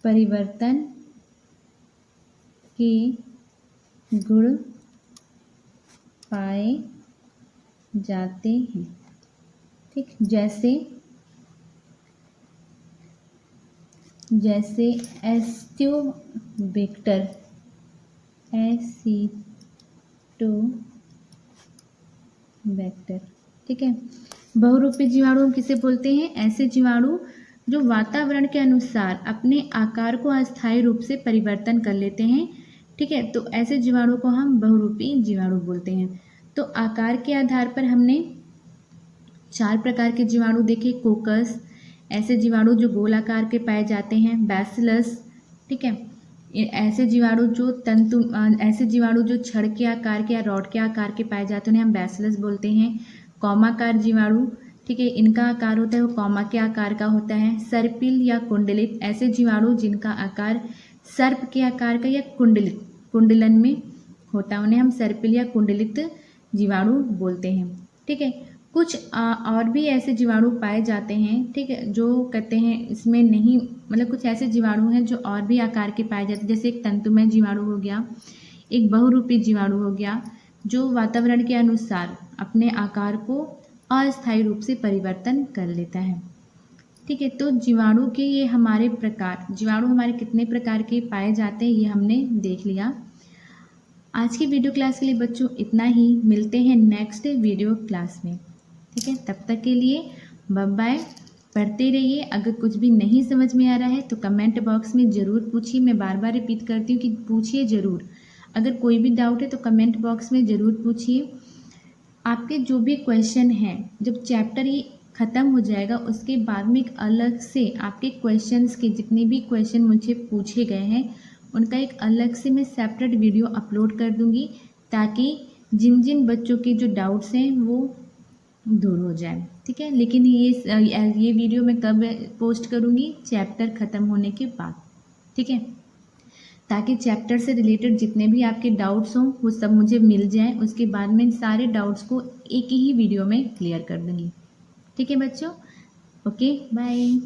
परिवर्तन के गुण पाए जाते हैं। ठीक, जैसे जैसे एसिटोबैक्टर, एसिटोबैक्टर, ठीक है। बहुरूपी जीवाणु हम किसे बोलते हैं? ऐसे जीवाणु जो वातावरण के अनुसार अपने आकार को अस्थायी रूप से परिवर्तन कर लेते हैं, ठीक है। तो ऐसे जीवाणु को हम बहुरूपी जीवाणु बोलते हैं। तो आकार के आधार पर हमने 4 प्रकार के जीवाणु देखे। कोकस, ऐसे जीवाणु जो गोल आकार के पाए जाते हैं। बैसिलस, ठीक है। ऐसे जीवाणु जो छड़ के आकार के या रॉड के आकार के पाए जाते हैं उन्हें हम बैसिलस बोलते हैं। कौमाकार जीवाणु, ठीक है, इनका आकार होता है वो कौमा के आकार का होता है। सर्पिल या कुंडलित, ऐसे जीवाणु जिनका आकार सर्प के आकार का या कुंडलन में होता है उन्हें हम सर्पिल या कुंडलित जीवाणु बोलते हैं, ठीक है। कुछ और भी ऐसे जीवाणु पाए जाते हैं, ठीक है, जो कहते हैं इसमें नहीं, मतलब कुछ ऐसे जीवाणु हैं जो और भी आकार के पाए जाते हैं, जैसे एक तंतुमय जीवाणु हो गया, एक बहुरूपी जीवाणु हो गया, जो वातावरण के अनुसार अपने आकार को अस्थायी रूप से परिवर्तन कर लेता है, ठीक है। तो जीवाणु के ये हमारे प्रकार, जीवाणु हमारे कितने प्रकार के पाए जाते हैं ये हमने देख लिया। आज की वीडियो क्लास के लिए बच्चों इतना ही। मिलते हैं नेक्स्ट वीडियो क्लास में, ठीक है। तब तक के लिए बाय बाय। पढ़ते रहिए। अगर कुछ भी नहीं समझ में आ रहा है तो कमेंट बॉक्स में ज़रूर पूछिए। मैं बार बार रिपीट करती हूँ कि पूछिए ज़रूर। अगर कोई भी डाउट है तो कमेंट बॉक्स में ज़रूर पूछिए। आपके जो भी क्वेश्चन हैं, जब चैप्टर ये ख़त्म हो जाएगा उसके बाद में एक अलग से आपके क्वेश्चंस के जितने भी क्वेश्चन मुझे पूछे गए हैं उनका एक अलग से मैं सेपरेट वीडियो अपलोड कर दूँगी, ताकि जिन जिन बच्चों के जो डाउट्स हैं वो दूर हो जाए, ठीक है। लेकिन ये वीडियो मैं कब पोस्ट करूँगी? चैप्टर ख़त्म होने के बाद, ठीक है, ताकि चैप्टर से रिलेटेड जितने भी आपके डाउट्स हों वो सब मुझे मिल जाएं। उसके बाद मैं सारे डाउट्स को एक ही वीडियो में क्लियर कर दूँगी, ठीक है बच्चों। Okay, bye.